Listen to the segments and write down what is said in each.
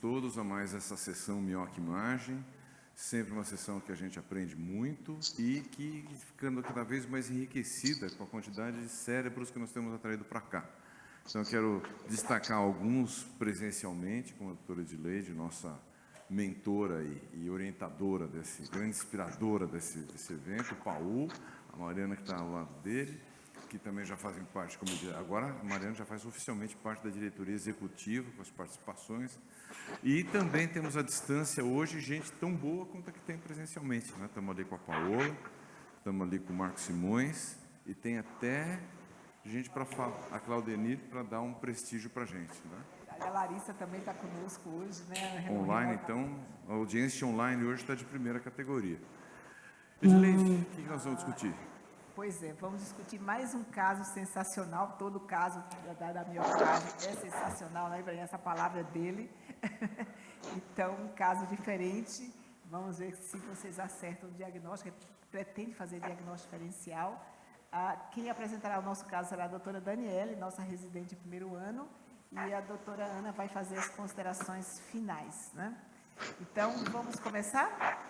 todos a mais essa sessão Minhoca Imagem, sempre uma sessão que a gente aprende muito e que ficando cada vez mais enriquecida com a quantidade de cérebros que nós temos atraído para cá. Então, eu quero destacar alguns presencialmente, como a doutora Edileide, nossa mentora e orientadora, grande inspiradora desse evento, o Paul, a Mariana que está ao lado dele, que também já fazem parte, como agora a Mariana já faz oficialmente parte da diretoria executiva, com as participações, e também temos à distância hoje gente tão boa quanto a que tem presencialmente, né? Estamos ali com a Paola, estamos ali com o Marcos Simões, e tem até gente para falar, a Claudenir, para dar um prestígio para a gente, né? A Larissa também está conosco hoje, né? Online, então, a audiência online hoje está de primeira categoria. Edileide, o que nós vamos discutir? Pois é, vamos discutir mais um caso sensacional. Todo caso da miocárdio é sensacional, né, Ibrahim? Essa palavra é dele. Então, um caso diferente. Vamos ver se vocês acertam o diagnóstico. Pretende fazer diagnóstico diferencial. Quem apresentará o nosso caso será a doutora Daniele, nossa residente de primeiro ano, e a doutora Ana vai fazer as considerações finais, né? Então, vamos começar?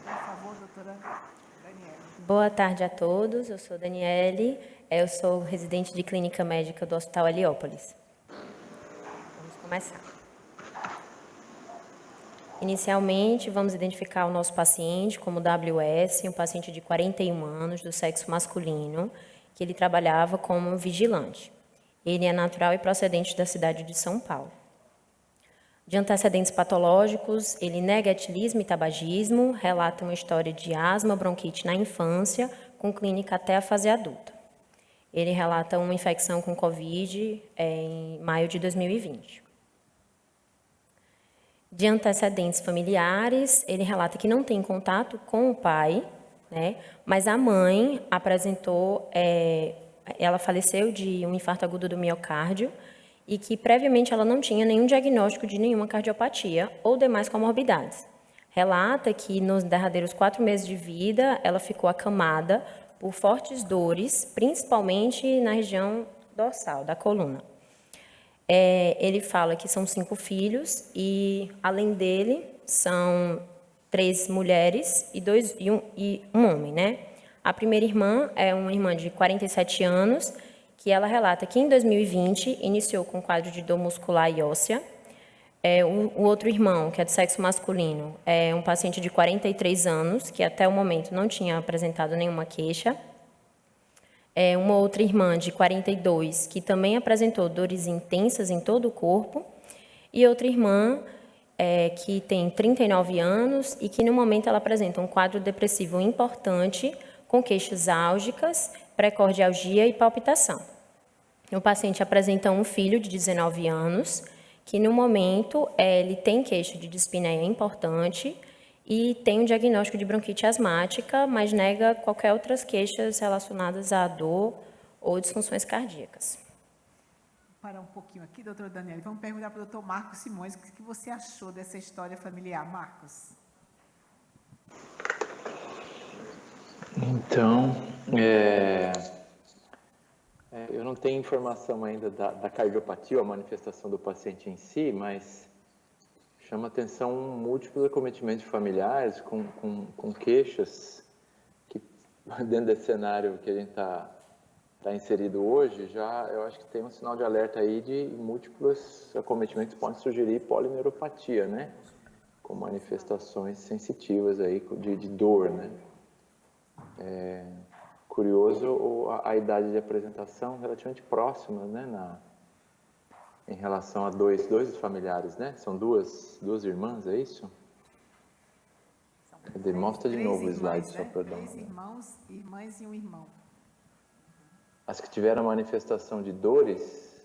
Por favor, doutora Daniele. Boa tarde a todos, eu sou Daniele, eu sou residente de clínica médica do Hospital Heliópolis. Vamos começar. Inicialmente, vamos identificar o nosso paciente como WS, um paciente de 41 anos, do sexo masculino, que ele trabalhava como vigilante. Ele é natural e procedente da cidade de São Paulo. De antecedentes patológicos, ele nega etilismo e tabagismo, relata uma história de asma, bronquite na infância, com clínica até a fase adulta. Ele relata uma infecção com Covid em maio de 2020. De antecedentes familiares, ele relata que não tem contato com o pai, né, mas a mãe apresentou, ela faleceu de um infarto agudo do miocárdio, e que previamente ela não tinha nenhum diagnóstico de nenhuma cardiopatia ou demais comorbidades. Relata que nos derradeiros 4 meses de vida, ela ficou acamada por fortes dores, principalmente na região dorsal, da coluna. Ele fala que são 5 filhos e, além dele, são 3 mulheres e um homem, né? A primeira irmã é uma irmã de 47 anos, que ela relata que em 2020 iniciou com quadro de dor muscular e óssea. O outro irmão, que é do sexo masculino, é um paciente de 43 anos, que até o momento não tinha apresentado nenhuma queixa. Uma outra irmã de 42, que também apresentou dores intensas em todo o corpo. E outra irmã que tem 39 anos e que no momento ela apresenta um quadro depressivo importante, com queixas álgicas, precordialgia e palpitação. O paciente apresenta um filho de 19 anos, que no momento ele tem queixa de dispneia importante e tem um diagnóstico de bronquite asmática, mas nega qualquer outras queixas relacionadas à dor ou disfunções cardíacas. Vou parar um pouquinho aqui, doutora Daniela. Vamos perguntar para o doutor Marcos Simões o que você achou dessa história familiar. Marcos. Então, eu não tenho informação ainda da cardiopatia ou a manifestação do paciente em si, mas chama atenção múltiplos acometimentos familiares com queixas que, dentro desse cenário que a gente está inserido hoje, eu acho que tem um sinal de alerta aí de múltiplos acometimentos que podem sugerir polineuropatia, né? Com manifestações sensitivas aí de dor, né? Curioso a idade de apresentação relativamente próxima, né, em relação a dois dos familiares, né? São duas irmãs, é isso? Mostra de novo o slide, só para dar uma... 3 irmãs e um irmão. As que tiveram a manifestação de dores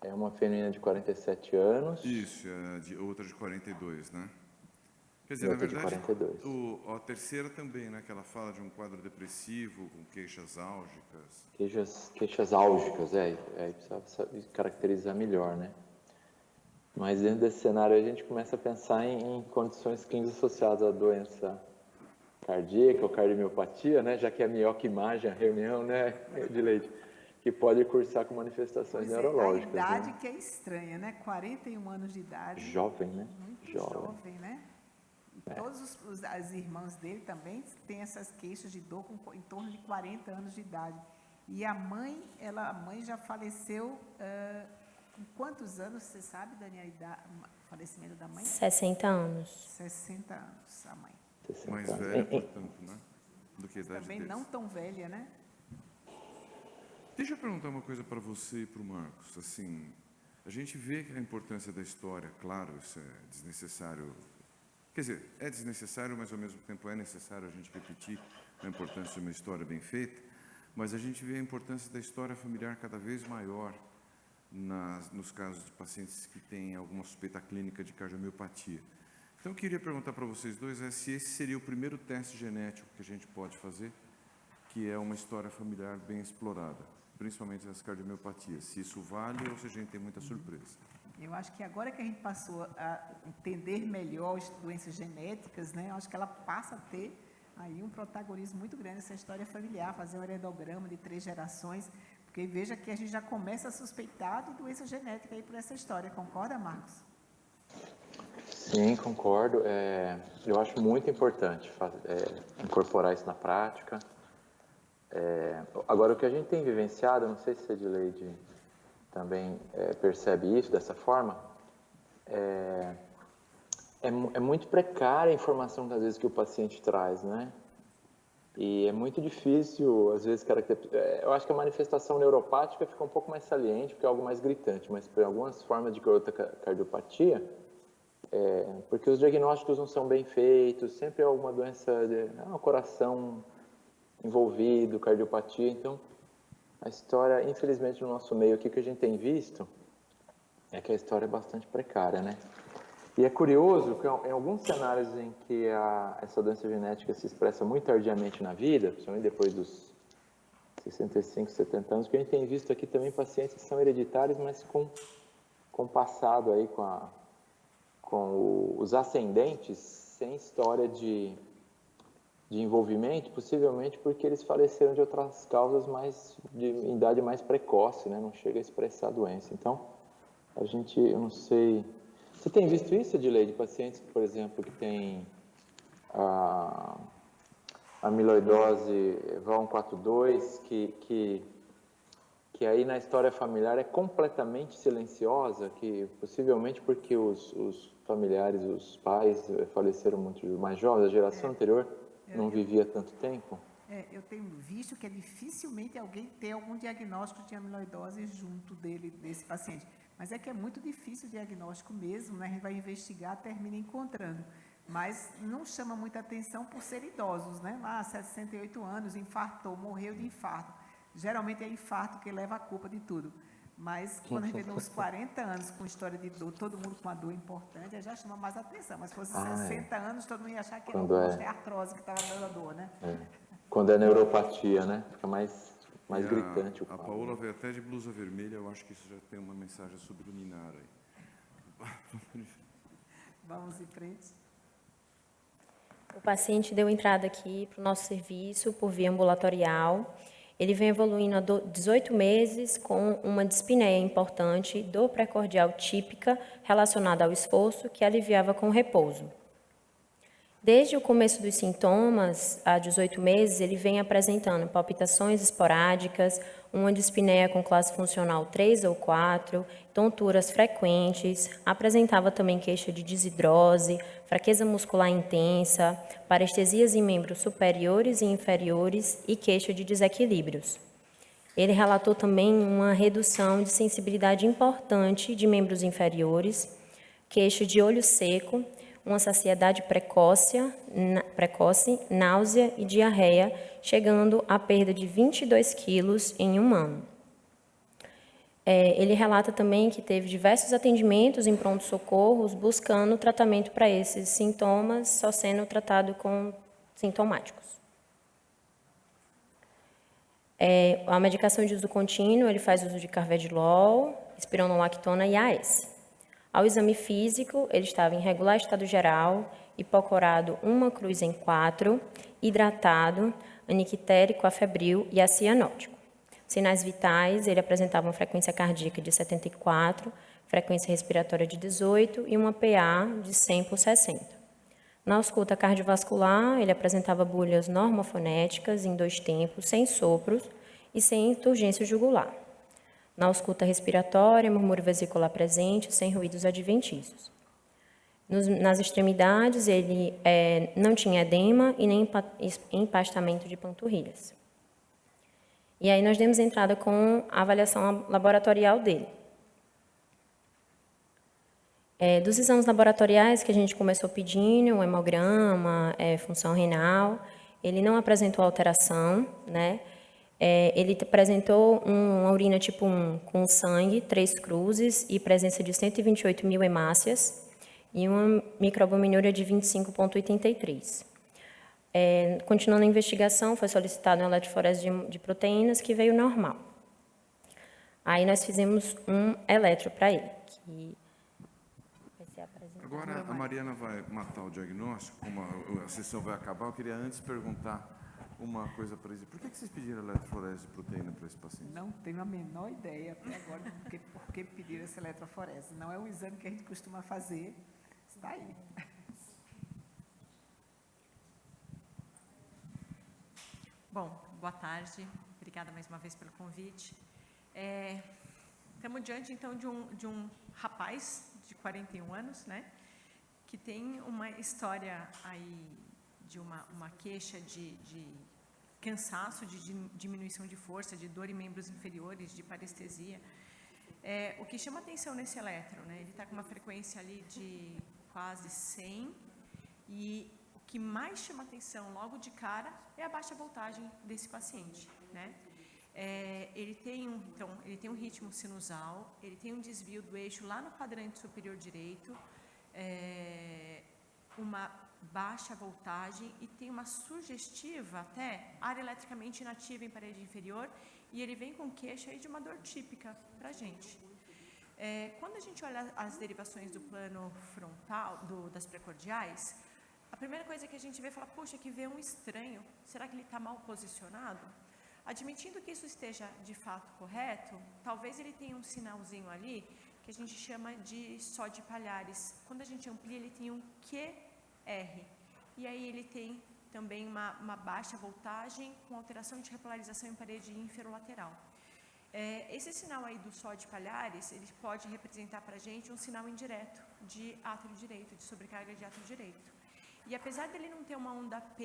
é uma feminina de 47 anos. Isso, outra de 42, né? Quer dizer, na verdade, a terceira também, né? Que ela fala de um quadro depressivo com queixas álgicas. Queixas álgicas, aí precisa caracterizar melhor, né? Mas dentro desse cenário a gente começa a pensar em condições clínicas associadas à doença cardíaca ou cardiomiopatia, né? Já que é a minhoca imagem, a reunião, né, Edileide? que pode cursar com manifestações neurológicas. A idade né? que é estranha, né? 41 anos de idade. Jovem, né? Muito jovem, né? E todos as irmãs dele também têm essas queixas de dor em torno de 40 anos de idade. E a mãe já faleceu com quantos anos, você sabe, Daniela, o falecimento da mãe? 60 anos. 60 anos, a mãe. 60 Mais anos. velha, portanto, né? Do que a idade Também deles. não tão velha, né? Deixa eu perguntar uma coisa para você e para o Marcos. Assim, a gente vê que a importância da história, claro, isso é desnecessário. Quer dizer, é desnecessário, mas ao mesmo tempo é necessário a gente repetir a importância de uma história bem feita. Mas a gente vê a importância da história familiar cada vez maior nos casos de pacientes que têm alguma suspeita clínica de cardiomiopatia. Então, eu queria perguntar para vocês dois se esse seria o primeiro teste genético que a gente pode fazer, que é uma história familiar bem explorada, principalmente nas cardiomiopatías. Se isso vale ou se a gente tem muita surpresa. Eu acho que agora que a gente passou a entender melhor as doenças genéticas, né, eu acho que ela passa a ter aí um protagonismo muito grande nessa história familiar, fazer um heredograma de 3 gerações, porque veja que a gente já começa a suspeitar de doença genética aí por essa história. Concorda, Marcos? Sim, concordo. Eu acho muito importante incorporar isso na prática. Agora, o que a gente tem vivenciado, não sei se a Edileide também percebe isso dessa forma, é muito precária a informação que às vezes que o paciente traz, né? E é muito difícil, às vezes, eu acho que a manifestação neuropática fica um pouco mais saliente, porque é algo mais gritante, mas para algumas formas de cardiopatia, porque os diagnósticos não são bem feitos, sempre é alguma doença, coração envolvido, cardiopatia, então a história, infelizmente, no nosso meio aqui, o que a gente tem visto é que a história é bastante precária, né? E é curioso que em alguns cenários em que essa doença genética se expressa muito tardiamente na vida, principalmente depois dos 65, 70 anos, que a gente tem visto aqui também pacientes que são hereditários, mas com passado aí, com os ascendentes, sem história de envolvimento, possivelmente porque eles faleceram de outras causas em idade mais precoce, né? Não chega a expressar a doença. Então, eu não sei... Você tem visto isso, Edileide, de pacientes, por exemplo, que têm a amiloidose VAL142, que aí na história familiar é completamente silenciosa, que possivelmente porque os familiares, os pais faleceram muito mais jovens, a geração anterior não vivia tanto tempo? Eu tenho visto que dificilmente alguém tem algum diagnóstico de amiloidose junto desse paciente. Mas é que é muito difícil o diagnóstico mesmo, né? A gente vai investigar, termina encontrando. Mas não chama muita atenção por ser idosos, né? 68 anos, infartou, morreu de infarto. Geralmente é infarto que leva a culpa de tudo. Mas quando a gente vê uns 40 anos com história de dor, todo mundo com uma dor importante, aí já chama mais atenção. Mas se fosse 60 anos, todo mundo ia achar que era artrose que estava dando a dor, né? Quando é neuropatia, né? Fica mais gritante. A Paola veio até de blusa vermelha, eu acho que isso já tem uma mensagem subliminar aí. Vamos em frente. O paciente deu entrada aqui para o nosso serviço por via ambulatorial. Ele vem evoluindo há 18 meses com uma dispneia importante, dor precordial típica relacionada ao esforço que aliviava com repouso. Desde o começo dos sintomas, há 18 meses, ele vem apresentando palpitações esporádicas, uma dispneia com classe funcional 3 ou 4, tonturas frequentes, apresentava também queixa de desidrose, fraqueza muscular intensa, parestesias em membros superiores e inferiores e queixa de desequilíbrios. Ele relatou também uma redução de sensibilidade importante de membros inferiores, queixa de olho seco, uma saciedade precoce, náusea e diarreia, chegando à perda de 22 quilos em um ano. Ele relata também que teve diversos atendimentos em pronto-socorros, buscando tratamento para esses sintomas, só sendo tratado com sintomáticos. A medicação de uso contínuo, ele faz uso de carvedilol, espironolactona e AS. Ao exame físico, ele estava em regular estado geral, hipocorado 1/4, hidratado, aniquitérico, afebril e acianótico. Sinais vitais, ele apresentava uma frequência cardíaca de 74, frequência respiratória de 18 e uma PA de 100 por 60. Na ausculta cardiovascular, ele apresentava bolhas normofonéticas em 2 tempos, sem sopros e sem turgência jugular. Na ausculta respiratória, murmúrio vesicular presente, sem ruídos adventícios. Nas extremidades, ele não tinha edema e nem empastamento de panturrilhas. E aí nós demos entrada com a avaliação laboratorial dele. Dos exames laboratoriais que a gente começou pedindo, um hemograma, função renal, ele não apresentou alteração, né? Ele apresentou uma urina tipo 1 com sangue, 3 cruzes e presença de 128 mil hemácias e uma microalbuminúria de 25,83. Continuando a investigação, foi solicitado um eletroforese de proteínas que veio normal. Aí nós fizemos um eletro para ele, que vai ser apresentado. Agora a Mariana vai matar o diagnóstico, como a sessão vai acabar, eu queria antes perguntar uma coisa para eles. Por que vocês pediram eletroforese de proteína para esse paciente? Não tenho a menor ideia até agora por que pediram essa eletroforese. Não é um exame que a gente costuma fazer, está aí. Bom, boa tarde. Obrigada mais uma vez pelo convite. Estamos diante, então, de um rapaz de 41 anos, né, que tem uma história aí de uma queixa de cansaço, de diminuição de força, de dor em membros inferiores, de parestesia. O que chama atenção nesse eletro, né, ele está com uma frequência ali de quase 100 e o que mais chama atenção logo de cara é a baixa voltagem desse paciente, né? Ele tem um ritmo sinusal, ele tem um desvio do eixo lá no quadrante superior direito, uma baixa voltagem e tem uma sugestiva até área eletricamente inativa em parede inferior e ele vem com queixa aí de uma dor típica para a gente. Quando a gente olha as derivações do plano frontal, das precordiais, a primeira coisa que a gente vê é falar, puxa, que vê um estranho, será que ele está mal posicionado? Admitindo que isso esteja de fato correto, talvez ele tenha um sinalzinho ali que a gente chama de só de palhares. Quando a gente amplia, ele tem um QR. E aí ele tem também uma baixa voltagem com alteração de repolarização em parede inferolateral. Esse sinal aí do só de palhares, ele pode representar para a gente um sinal indireto de átrio direito, de sobrecarga de átrio direito. E apesar dele não ter uma onda P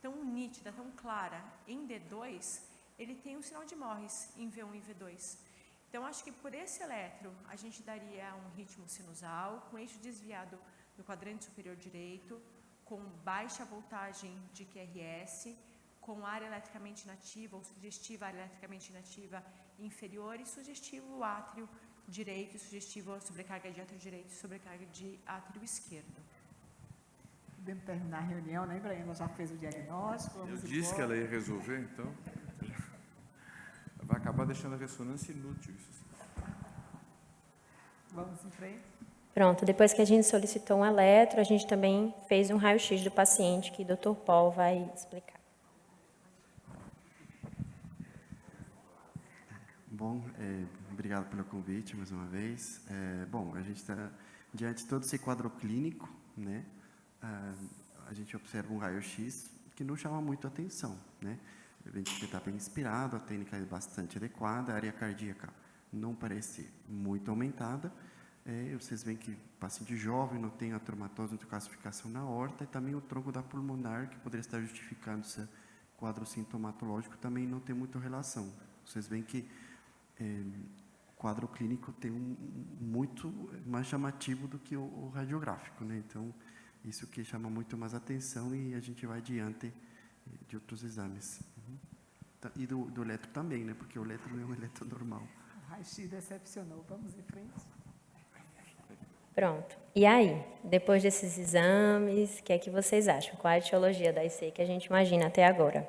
tão nítida, tão clara em D2, ele tem um sinal de Morris em V1 e V2. Então, acho que por esse eletro, a gente daria um ritmo sinusal, com eixo desviado no quadrante superior direito, com baixa voltagem de QRS, com área eletricamente inativa ou sugestiva área eletricamente inativa inferior e sugestivo átrio direito, sugestivo sobrecarga de átrio direito e sobrecarga de átrio esquerdo. Podemos terminar a reunião, né, Ibrahim? Ela já fez o diagnóstico. Eu disse que ela ia resolver, então vai acabar deixando a ressonância inútil. Isso. Vamos em frente. Pronto, depois que a gente solicitou um eletro, a gente também fez um raio-x do paciente, que o Dr. Paul vai explicar. Bom, obrigado pelo convite mais uma vez. Bom, a gente está diante de todo esse quadro clínico, né? A gente observa um raio-x que não chama muito a atenção, né? A gente está bem inspirado, a técnica é bastante adequada, a área cardíaca não parece muito aumentada. Vocês veem que o paciente jovem não tem a traumatose, não tem calcificação na aorta, e também o tronco da pulmonar, que poderia estar justificando esse quadro sintomatológico, também não tem muita relação. Vocês veem que o quadro clínico tem muito mais chamativo do que o radiográfico, né? Então, isso que chama muito mais atenção e a gente vai diante de outros exames. E do eletro também, né? Porque o eletro não é um eletro normal. O raio-x decepcionou. Vamos em frente. Pronto. E aí, depois desses exames, o que é que vocês acham? Qual a etiologia da IC que a gente imagina até agora?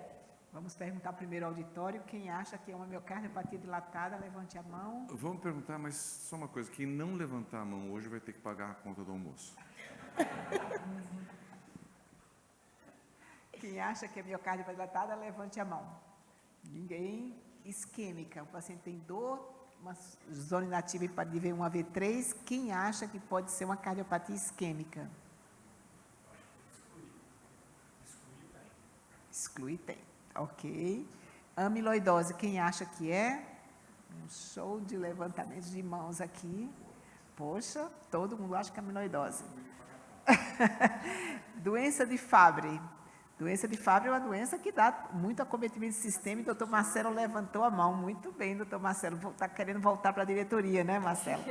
Vamos perguntar primeiro ao auditório. Quem acha que é uma miocardiopatia dilatada, levante a mão. Vamos perguntar, mas só uma coisa, quem não levantar a mão hoje vai ter que pagar a conta do almoço. Quem acha que é miocardiopatia dilatada, levante a mão. Ninguém. isquêmica. O paciente tem dor, uma zona inativa de V1A/V3. Quem acha que pode ser uma cardiopatia isquêmica? Excluir tem. Ok. Amiloidose, quem acha que é? Um show de levantamento de mãos aqui. Poxa, todo mundo acha que é amiloidose. Doença de Fabry. Doença de Fabry é uma doença que dá muito acometimento sistêmico. O doutor Marcelo levantou a mão. Muito bem, doutor Marcelo. Está querendo voltar para a diretoria, né, Marcelo?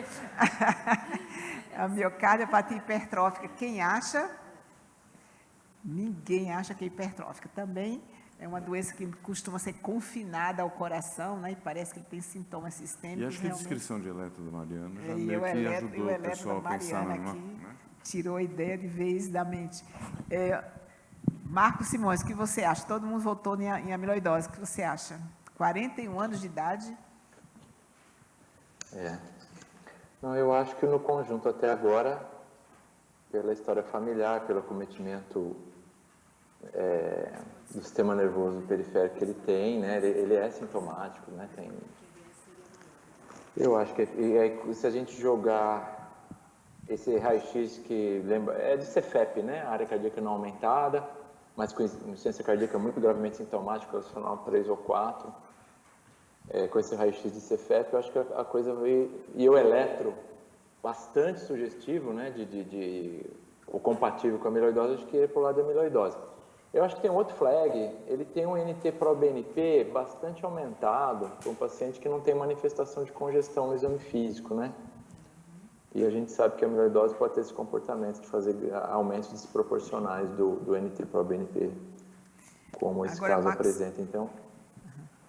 A miocardiopatia hipertrófica, quem acha? Ninguém acha que é hipertrófica. Também é uma doença que costuma ser confinada ao coração, né? E parece que ele tem sintomas sistêmicos. E acho que a realmente. descrição de eletro da Mariana já E meio o que eletro, ajudou o pessoal a pensar Mariana numa... aqui né? tirou a ideia de vez da mente. Marcos Simões, o que você acha? Todo mundo votou em amiloidose. O que você acha? 41 anos de idade? Não, eu acho que no conjunto até agora, pela história familiar, pelo acometimento do sistema nervoso periférico que ele tem, né? Ele é sintomático, né? Eu acho que se a gente jogar esse raio-x que lembra, é de Cefep, né? A área cardíaca não aumentada, mas com insuficiência cardíaca muito gravemente sintomática, relacional 3 ou 4, com esse raio-x de Cefep, eu acho que a coisa veio... E o eletro, bastante sugestivo, né? O compatível com a amiloidose, acho que é por lado da amiloidose. Eu acho que tem um outro flag, ele tem um NT-proBNP bastante aumentado, para um paciente que não tem manifestação de congestão no exame físico, né? E a gente sabe que a amiloidose pode ter esse comportamento de fazer aumentos desproporcionais do NT-proBNP, como esse Agora, caso Max, apresenta, então.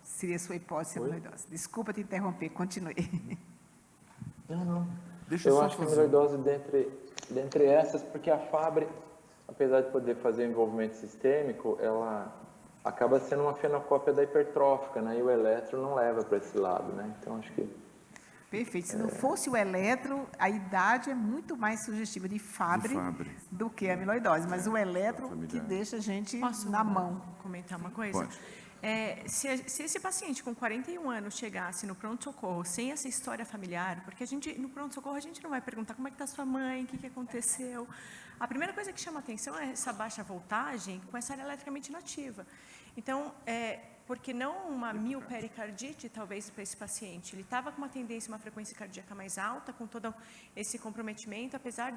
seria a sua hipótese amiloidose. Desculpa te interromper, continue. Não. Deixa Eu só acho que a fazer- amiloidose, dentre essas, porque a Fabry, apesar de poder fazer envolvimento sistêmico, ela acaba sendo uma fenocópia da hipertrófica, né? E o eletro não leva para esse lado, né? Então, acho que... Perfeito. Se não fosse o eletro, a idade é muito mais sugestiva de Fabry do que a amiloidose. Mas o eletro que deixa a gente Posso na mão. comentar uma coisa? Pode. Se esse paciente com 41 anos chegasse no pronto-socorro sem essa história familiar, porque no pronto-socorro a gente não vai perguntar como é que está sua mãe, o que aconteceu. A primeira coisa que chama atenção é essa baixa voltagem com essa área eletricamente inativa. Então, porque não uma miopericardite, talvez, para esse paciente. Ele estava com uma tendência, uma frequência cardíaca mais alta, com todo esse comprometimento, apesar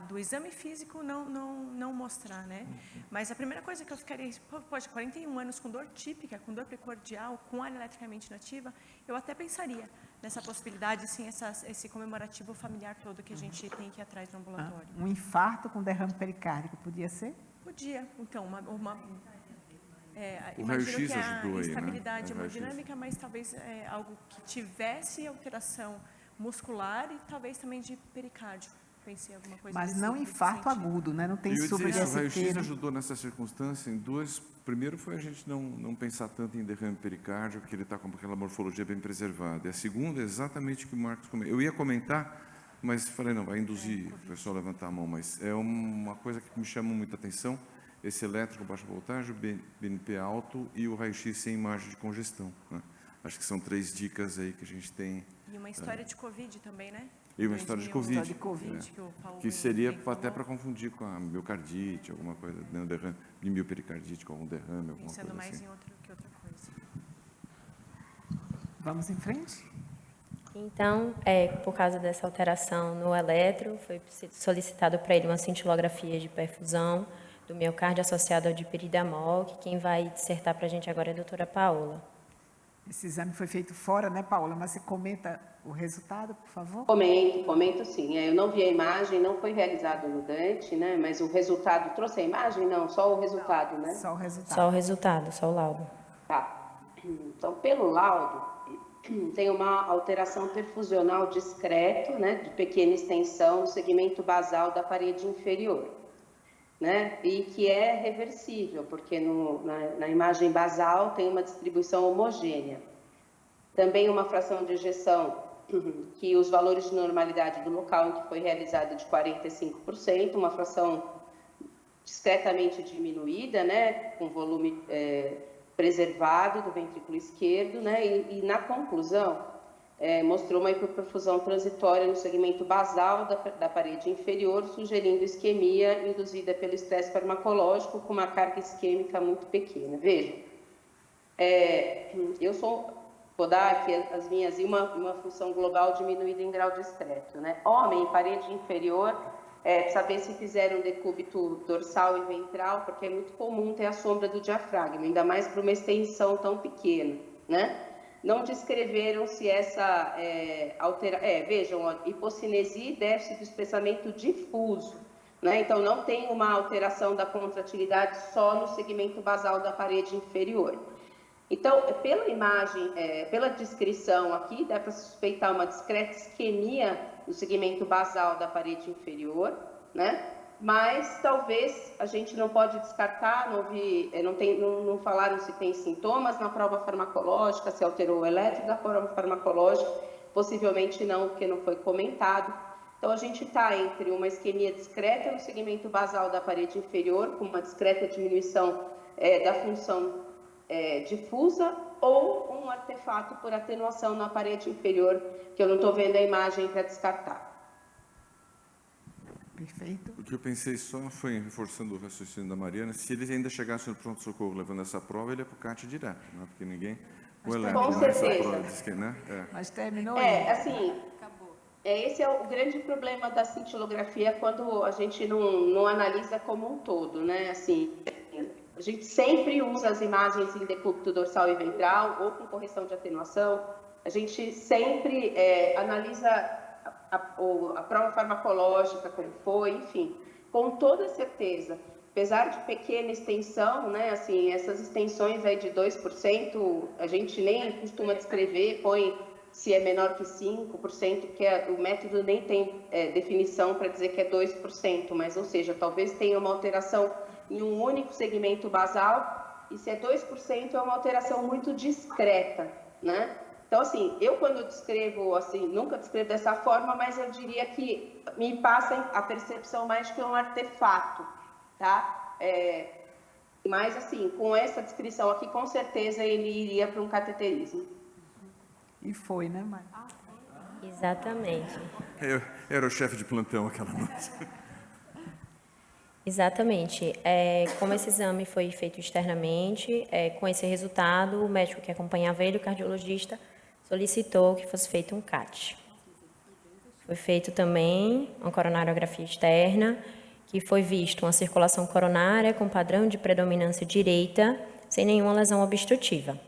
do exame físico não mostrar, né? Mas a primeira coisa que eu ficaria, poxa, 41 anos com dor típica, com dor precordial, com área eletricamente inativa, eu até pensaria nessa possibilidade, sim, esse comemorativo familiar todo que a gente tem que ir atrás no ambulatório. Um infarto com derrame pericárdico, podia ser? Podia, então, O imagino raio-x que a ajudou aí, né? instabilidade O raio-x. hemodinâmica, mas talvez algo que tivesse alteração muscular e talvez também de pericárdio. Pensei em alguma coisa Mas desse- não desse infarto sentido. agudo, né? Não tem Eu ia dizer super isso, o raio-x ST. né? ajudou nessa circunstância em duas. Primeiro foi a gente não pensar tanto em derrame pericárdio, porque ele está com aquela morfologia bem preservada. E a segunda é exatamente o que o Marcos comentou. Eu ia comentar, mas falei, não, vai induzir o pessoal a levantar a mão. Mas é uma coisa que me chama muita atenção, esse elétrico baixa voltagem, o BNP alto e o raio-x sem imagem de congestão, né? Acho que são 3 dicas aí que a gente tem. E uma história de Covid também, né? E uma história de 2000, Covid. de Covid, que o Paulo Que seria bem até falou, para confundir com a miocardite, alguma coisa, né, um derrame, de miopericardiite com um derrame, alguma pensando coisa mais assim. em outra coisa. Vamos em frente? Então, por causa dessa alteração no eletro, foi solicitado para ele uma cintilografia de perfusão do miocárdio associado ao dipiridamol, que quem vai dissertar para a gente agora é a doutora Paola. Esse exame foi feito fora, né, Paola? Mas você comenta o resultado, por favor? Comento sim. Eu não vi a imagem, não foi realizado no Dante, né? Mas o resultado, trouxe a imagem? Não, só o resultado, né? Só o resultado. Só o resultado, só o laudo. Tá. Então, pelo laudo, tem uma alteração perfusional discreta, né? De pequena extensão no segmento basal da parede inferior, né? E que é reversível, porque na imagem basal tem uma distribuição homogênea. Também uma fração de ejeção que os valores de normalidade do local em que foi realizada de 45%, uma fração discretamente diminuída, né, com volume preservado do ventrículo esquerdo, né? E na conclusão, mostrou uma hipoperfusão transitória no segmento basal da parede inferior, sugerindo isquemia induzida pelo estresse farmacológico com uma carga isquêmica muito pequena. Vejam, vou dar aqui as minhas, e uma função global diminuída em grau discreto, né? Homem, parede inferior, precisa ver se fizeram decúbito dorsal e ventral, porque é muito comum ter a sombra do diafragma, ainda mais para uma extensão tão pequena, né? Não descreveram se essa vejam, ó, hipocinesia e déficit do espessamento difuso, né? Então, não tem uma alteração da contratilidade só no segmento basal da parede inferior. Então, pela imagem, pela descrição aqui, dá para suspeitar uma discreta isquemia no segmento basal da parede inferior, né? Mas talvez a gente não pode descartar, não falaram se tem sintomas na prova farmacológica, se alterou o eletro da prova farmacológica, possivelmente não, porque não foi comentado. Então, a gente está entre uma isquemia discreta no segmento basal da parede inferior, com uma discreta diminuição da função difusa, ou um artefato por atenuação na parede inferior, que eu não estou vendo a imagem para descartar. Perfeito. O que eu pensei só foi, reforçando o raciocínio da Mariana, se ele ainda chegasse no pronto-socorro levando essa prova, ele ia para o CAT direto, né? Porque ninguém... Com certeza. Né? Mas terminou assim, esse é o grande problema da cintilografia quando a gente não analisa como um todo, né? Assim, a gente sempre usa as imagens em decúbito dorsal e ventral ou com correção de atenuação. A gente sempre analisa a prova farmacológica, como foi, enfim, com toda certeza. Apesar de pequena extensão, né, assim, essas extensões aí de 2%, a gente nem costuma descrever, põe se é menor que 5%, porque o método nem tem definição para dizer que é 2%, mas, ou seja, talvez tenha uma alteração em um único segmento basal, e se é 2%, é uma alteração muito discreta, né? Então, assim, eu quando descrevo, assim, nunca descrevo dessa forma, mas eu diria que me passa a percepção mais de que é um artefato, tá? Mas, assim, com essa descrição aqui, com certeza ele iria para um cateterismo. E foi, né, Mari? Exatamente. Eu era o chefe de plantão aquela noite. Exatamente. Como esse exame foi feito externamente, com esse resultado, o médico que acompanhava ele, o cardiologista, solicitou que fosse feito um CAT. Foi feito também uma coronariografia externa, que foi visto uma circulação coronária com padrão de predominância direita, sem nenhuma lesão obstrutiva.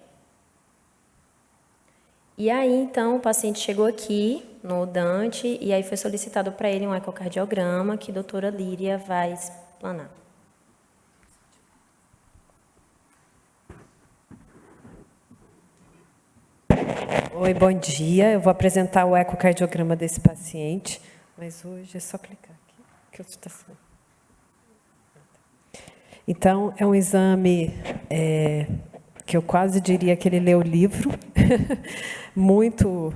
E aí, então, o paciente chegou aqui no Dante e aí foi solicitado para ele um ecocardiograma que a doutora Líria vai explanar. Oi, bom dia. Eu vou apresentar o ecocardiograma desse paciente, mas hoje é só clicar aqui, que eu estou assim. Então, é um exame que eu quase diria que ele leu o livro, muito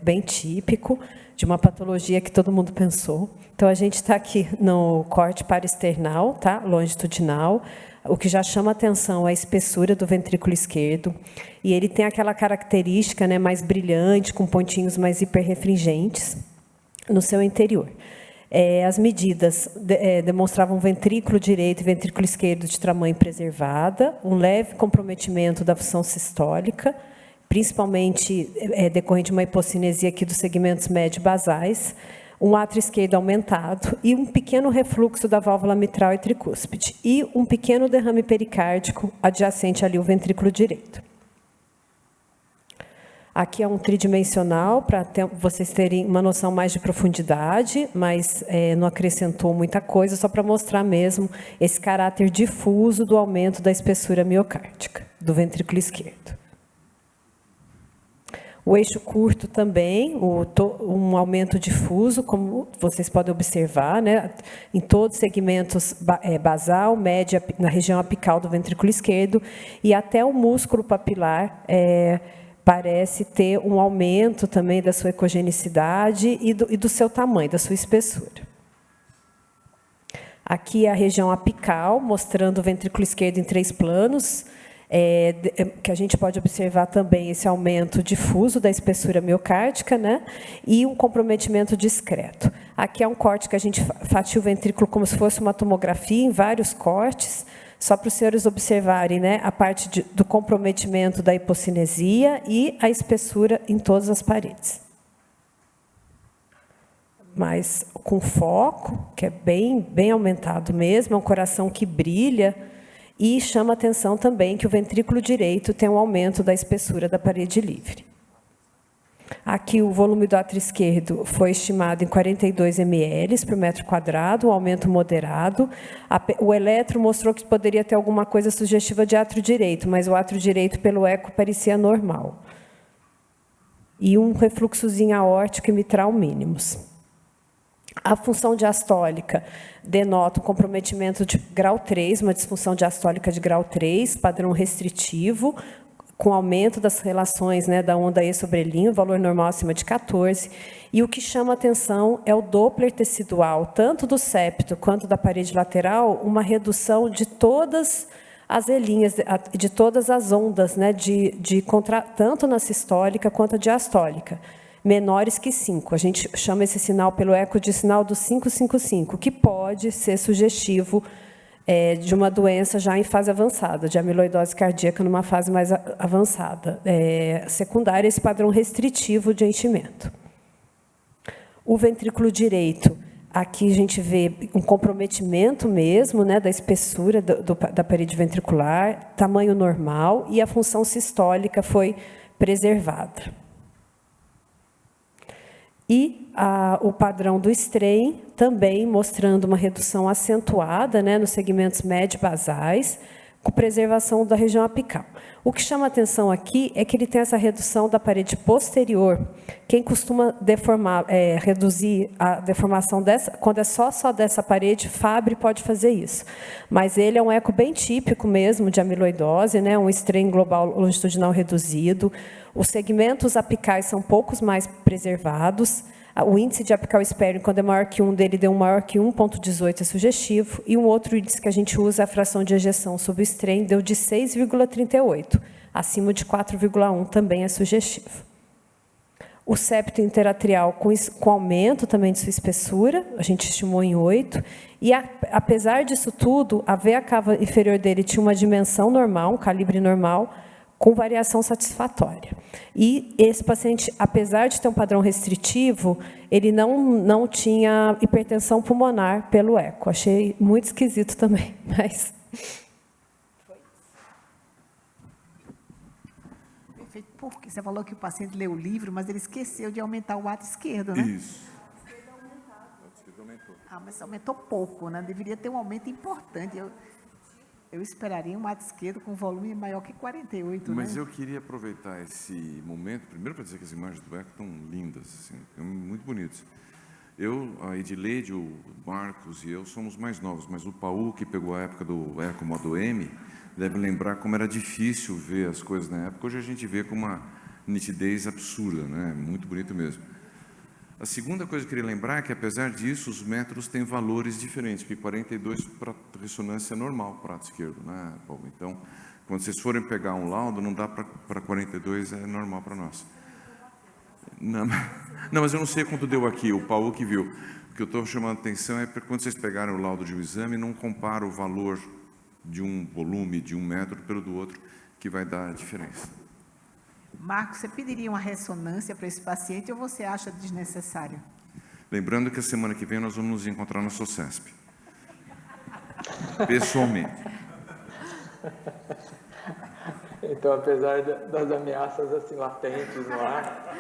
bem típico, de uma patologia que todo mundo pensou. Então, a gente está aqui no corte paraesternal, tá? Longitudinal. O que já chama atenção é a espessura do ventrículo esquerdo, e ele tem aquela característica, né, mais brilhante, com pontinhos mais hiperrefringentes no seu interior. As medidas demonstravam ventrículo direito e ventrículo esquerdo de tamanho preservada, um leve comprometimento da função sistólica, principalmente decorrente de uma hipocinesia aqui dos segmentos médio-basais, um átrio esquerdo aumentado e um pequeno refluxo da válvula mitral e tricúspide, e um pequeno derrame pericárdico adjacente ali ao ventrículo direito. Aqui é um tridimensional, para vocês terem uma noção mais de profundidade, mas não acrescentou muita coisa, só para mostrar mesmo esse caráter difuso do aumento da espessura miocárdica do ventrículo esquerdo. O eixo curto também, um aumento difuso, como vocês podem observar, né, em todos os segmentos basal, média, na região apical do ventrículo esquerdo, e até o músculo papilar parece ter um aumento também da sua ecogenicidade e do seu tamanho, da sua espessura. Aqui é a região apical, mostrando o ventrículo esquerdo em 3 planos, que a gente pode observar também esse aumento difuso da espessura miocárdica, né, e um comprometimento discreto. Aqui é um corte que a gente fatia o ventrículo como se fosse uma tomografia, em vários cortes, só para os senhores observarem, né, a parte do comprometimento da hipocinesia e a espessura em todas as paredes. Mas com foco, que é bem aumentado mesmo, é um coração que brilha, e chama atenção também que o ventrículo direito tem um aumento da espessura da parede livre. Aqui o volume do átrio esquerdo foi estimado em 42 ml por metro quadrado, um aumento moderado. O eletro mostrou que poderia ter alguma coisa sugestiva de átrio direito, mas o átrio direito pelo eco parecia normal. E um refluxozinho aórtico e mitral mínimos. A função diastólica denota um comprometimento de grau 3, uma disfunção diastólica de grau 3, padrão restritivo, com aumento das relações, né, da onda E sobre L', valor normal acima de 14. E o que chama atenção é o Doppler tecidual, tanto do septo quanto da parede lateral, uma redução de todas as elinhas, de todas as ondas, né, tanto na sistólica quanto a diastólica, menores que 5. A gente chama esse sinal pelo eco de sinal do 555, que pode ser sugestivo de uma doença já em fase avançada, de amiloidose cardíaca numa fase mais avançada. Secundária, esse padrão restritivo de enchimento. O ventrículo direito, aqui a gente vê um comprometimento mesmo, né, da espessura da parede ventricular, tamanho normal, e a função sistólica foi preservada. E o padrão do strain também mostrando uma redução acentuada, né, nos segmentos médio-basais, com preservação da região apical. O que chama atenção aqui é que ele tem essa redução da parede posterior. Quem costuma reduzir a deformação quando é só dessa parede, Fabry pode fazer isso. Mas ele é um eco bem típico mesmo de amiloidose, né, um strain global longitudinal reduzido. Os segmentos apicais são poucos mais preservados. O índice de apical sparing, quando é maior que 1, dele deu maior que 1,18, é sugestivo. E um outro índice que a gente usa, a fração de ejeção sobre o strain, deu de 6,38. Acima de 4,1 também é sugestivo. O septo interatrial com aumento também de sua espessura, a gente estimou em 8. E, apesar disso tudo, a veia cava inferior dele tinha uma dimensão normal, um calibre normal, com variação satisfatória. E esse paciente, apesar de ter um padrão restritivo, ele não tinha hipertensão pulmonar pelo eco. Achei muito esquisito também, mas... Perfeito. Porque você falou que o paciente leu o livro, mas ele esqueceu de aumentar o átrio esquerdo, né? Isso. Mas aumentou pouco, né? Deveria ter um aumento importante. Eu esperaria um átrio esquerdo com volume maior que 48, Mas né? eu queria aproveitar esse momento, primeiro para dizer que as imagens do eco estão lindas, assim, muito bonitas. A Edileide, o Marcos e eu somos mais novos, mas o Paul, que pegou a época do eco modo M, deve lembrar como era difícil ver as coisas na época. Hoje a gente vê com uma nitidez absurda, né? Muito bonito mesmo. A segunda coisa que eu queria lembrar é que, apesar disso, os métodos têm valores diferentes, porque 42 para ressonância é normal para o lado esquerdo, né, Paulo? Então, quando vocês forem pegar um laudo, não dá para 42, é normal para nós. Não, mas eu não sei quanto deu aqui, o Paulo que viu. O que eu estou chamando a atenção é que, quando vocês pegarem o laudo de um exame, não compara o valor de um volume, de um método, pelo do outro, que vai dar a diferença. Marcos, você pediria uma ressonância para esse paciente ou você acha desnecessário? Lembrando que a semana que vem nós vamos nos encontrar na SOCESP. Pessoalmente. Então, apesar das ameaças assim latentes no ar,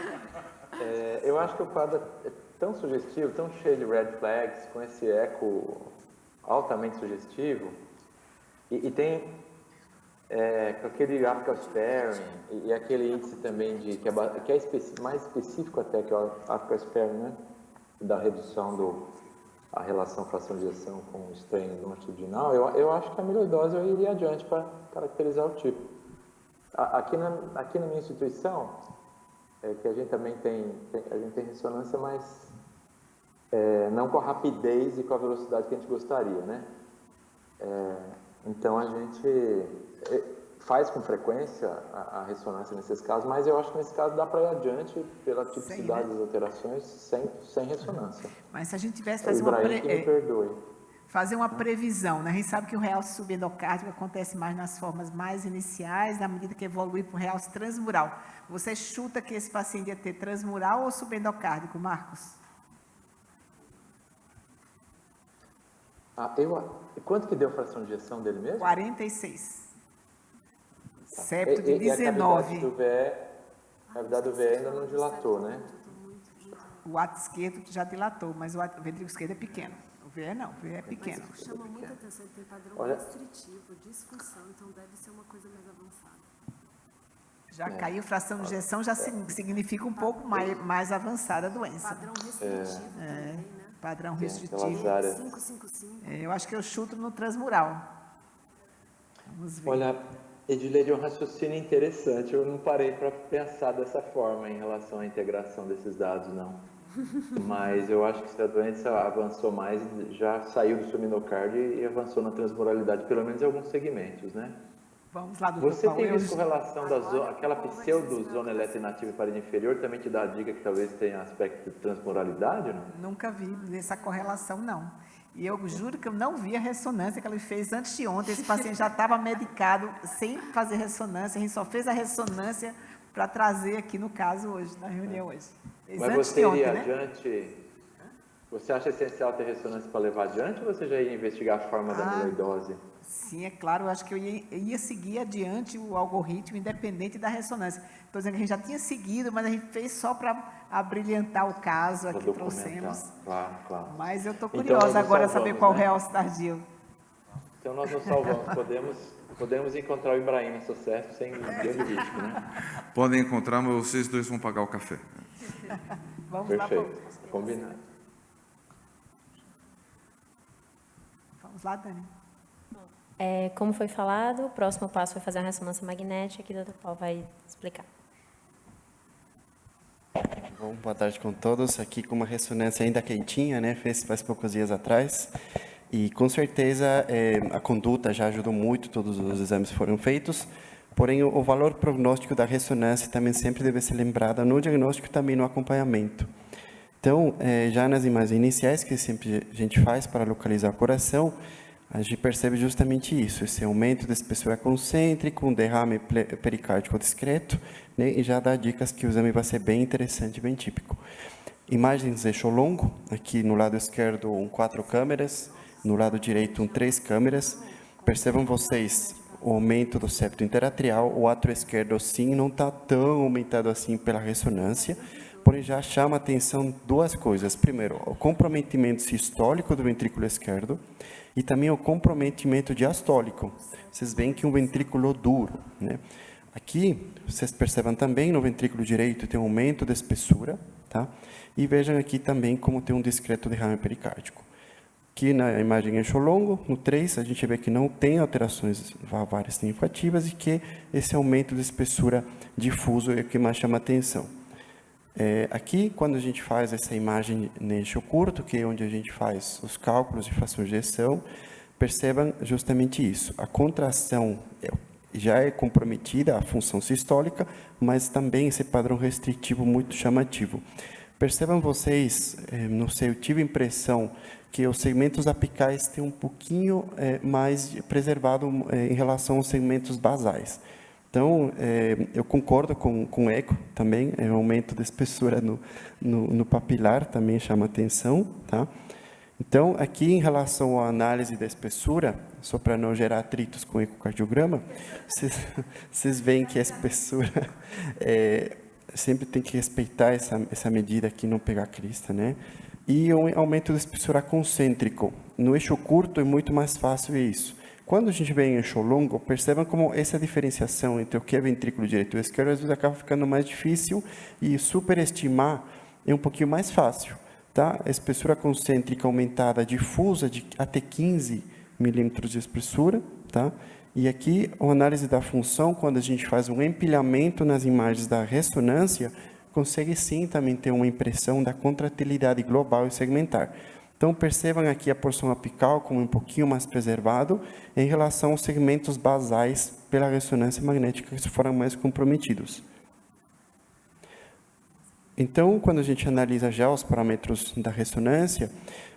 eu acho que o quadro é tão sugestivo, tão cheio de red flags, com esse eco altamente sugestivo, e tem com aquele apical sparing e aquele índice também que é mais específico até que o apical sparing, né, da redução a relação fração de ejeção com o strain longitudinal, eu acho que a amiloidose eu iria adiante para caracterizar o tipo. Aqui na minha instituição, que a gente também tem ressonância, mas não com a rapidez e com a velocidade que a gente gostaria, né? Então, faz com frequência a ressonância nesses casos, mas eu acho que nesse caso dá para ir adiante pela tipicidade das alterações sem ressonância. Mas se a gente tivesse fazer uma previsão, né? A gente sabe que o realce subendocárdico acontece mais nas formas mais iniciais, na medida que evolui para o realce transmural. Você chuta que esse paciente ia ter transmural ou subendocárdico, Marcos? Quanto que deu a fração de ejeção dele mesmo? 46. Septo de 19. A cavidade do VE ainda não dilatou, né? O ato esquerdo já dilatou, mas o ventrículo esquerdo é pequeno. O VE não, o VE é pequeno. Mas chama muita atenção, ele tem padrão restritivo, disfunção, então deve ser uma coisa mais avançada. Já caiu fração de injeção, já significa um pouco mais avançada a doença. Padrão restritivo também, né? Padrão restritivo. 555. Eu acho que eu chuto no transmural. Vamos ver. Olha, Edileide, é um raciocínio interessante. Eu não parei para pensar dessa forma em relação à integração desses dados, não. Mas eu acho que se a doença avançou mais, já saiu do subendocárdio e avançou na transmuralidade, pelo menos em alguns segmentos, né? Vamos lá, doutor Você Paulo. tem visto correlação aquela pseudo-zona eletroinativa parede inferior, também te dá a dica que talvez tenha aspecto de transmuralidade, não? Nunca vi essa correlação, não. E eu juro que eu não vi a ressonância que ela fez antes de ontem. Esse paciente já estava medicado sem fazer ressonância. A gente só fez a ressonância para trazer aqui no caso hoje, na reunião hoje. Mas você iria adiante? Você acha essencial ter ressonância para levar adiante ou você já ia investigar a forma da amiloidose? Sim, é claro, eu acho que eu ia seguir adiante o algoritmo independente da ressonância. Estou dizendo que a gente já tinha seguido, mas a gente fez só para abrilhantar o caso aqui, trouxemos. Claro. Mas eu estou curiosa agora a saber qual é o realce tardio. Então nós nos salvamos, podemos encontrar o Ibrahim no sucesso sem grande risco, né? Podem encontrar, mas vocês dois vão pagar o café. Vamos Perfeito, lá. combinado. Vamos lá, Dani. Como foi falado, o próximo passo foi fazer a ressonância magnética, que o Dr. Paulo vai explicar. Bom, boa tarde com todos. Aqui com uma ressonância ainda quentinha, né? Faz poucos dias atrás. E com certeza a conduta já ajudou muito, todos os exames foram feitos. Porém, o valor prognóstico da ressonância também sempre deve ser lembrado no diagnóstico e também no acompanhamento. Então, já nas imagens iniciais que sempre a gente faz para localizar o coração, a gente percebe justamente isso, esse aumento da espessura concêntrica, um derrame pericárdico discreto, né, e já dá dicas que o exame vai ser bem interessante, bem típico. Imagens de eixo longo, aqui no lado esquerdo 4 câmeras, no lado direito 3 câmeras. Percebam vocês o aumento do septo interatrial, o átrio esquerdo sim não está tão aumentado assim pela ressonância, porém já chama a atenção duas coisas. Primeiro, o comprometimento sistólico do ventrículo esquerdo, e também o comprometimento diastólico. Vocês veem que um ventrículo duro, né? Aqui, vocês percebem também, no ventrículo direito tem um aumento da espessura, tá? E vejam aqui também como tem um discreto derrame pericárdico. Aqui na imagem eixo longo, no 3, a gente vê que não tem alterações valvares linfativas e que esse aumento de espessura difuso é o que mais chama atenção. Aqui, quando a gente faz essa imagem no eixo curto, que é onde a gente faz os cálculos de fração de ejeção, percebam justamente isso. A contração já é comprometida, a função sistólica, mas também esse padrão restritivo muito chamativo. Percebam vocês, não sei, eu tive a impressão que os segmentos apicais têm um pouquinho mais preservado em relação aos segmentos basais. Então, eu concordo com o eco também, o aumento da espessura no papilar também chama atenção, tá? Então, aqui em relação à análise da espessura, só para não gerar atritos com o ecocardiograma, vocês veem que a espessura sempre tem que respeitar essa medida aqui, não pegar crista, né? E o aumento da espessura concêntrico. No eixo curto é muito mais fácil isso. Quando a gente vê em eixo longo, percebam como essa diferenciação entre o que é ventrículo direito e esquerdo, às vezes acaba ficando mais difícil e superestimar é um pouquinho mais fácil, tá? A espessura concêntrica aumentada difusa de até 15 milímetros de espessura, tá? E aqui, a análise da função, quando a gente faz um empilhamento nas imagens da ressonância, consegue sim também ter uma impressão da contratilidade global e segmentar. Então, percebam aqui a porção apical como um pouquinho mais preservado em relação aos segmentos basais pela ressonância magnética que foram mais comprometidos. Então, quando a gente analisa já os parâmetros da ressonância,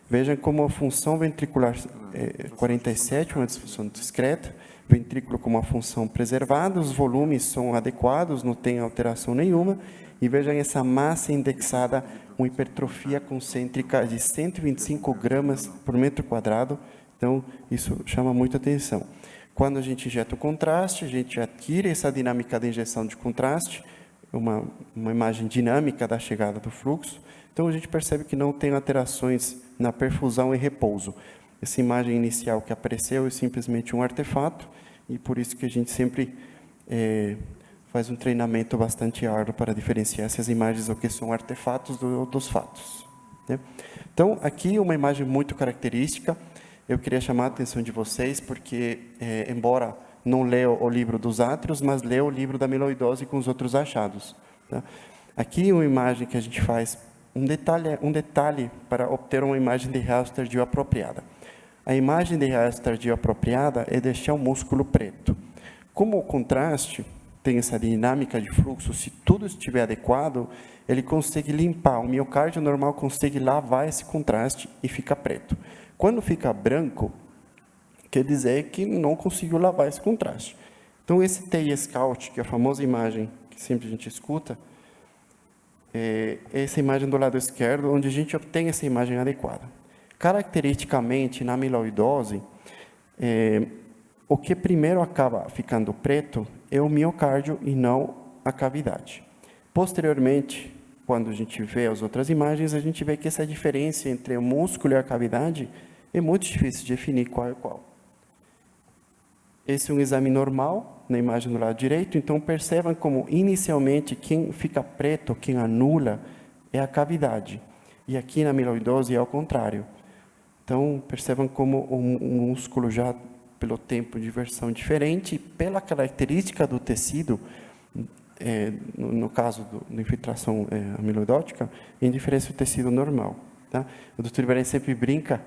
vejam como a função ventricular 47, uma disfunção discreta, ventrículo com uma função preservada, os volumes são adequados, não tem alteração nenhuma, e vejam essa massa indexada, uma hipertrofia concêntrica de 125 gramas por metro quadrado, então isso chama muita atenção. Quando a gente injeta o contraste, a gente adquire essa dinâmica da injeção de contraste, uma imagem dinâmica da chegada do fluxo, então a gente percebe que não tem alterações na perfusão e repouso. Essa imagem inicial que apareceu é simplesmente um artefato, e por isso que a gente sempre faz um treinamento bastante árduo para diferenciar essas imagens, o que são artefatos dos fatos. Né? Então, aqui uma imagem muito característica, eu queria chamar a atenção de vocês, porque, embora não leia o livro dos átrios, mas leia o livro da amiloidose com os outros achados. Tá? Aqui uma imagem que a gente faz, um detalhe para obter uma imagem de realce tardio apropriada. A imagem de realce tardio apropriada é deixar o músculo preto. Como o contraste tem essa dinâmica de fluxo, se tudo estiver adequado, ele consegue limpar, o miocárdio normal consegue lavar esse contraste e fica preto. Quando fica branco, quer dizer que não conseguiu lavar esse contraste. Então, esse T-Scout, que é a famosa imagem que sempre a gente escuta, é essa imagem do lado esquerdo, onde a gente obtém essa imagem adequada. Caracteristicamente, na amiloidose, o que primeiro acaba ficando preto é o miocárdio e não a cavidade. Posteriormente, quando a gente vê as outras imagens, a gente vê que essa diferença entre o músculo e a cavidade é muito difícil de definir qual é qual. Esse é um exame normal, na imagem do lado direito, então percebam como, inicialmente, quem fica preto, quem anula, é a cavidade. E aqui na amiloidose é ao contrário. Então, percebam como o músculo já, pelo tempo de versão diferente, pela característica do tecido, no caso da infiltração amiloidótica, em diferença do tecido normal. Tá? O Dr. Ibarém sempre brinca,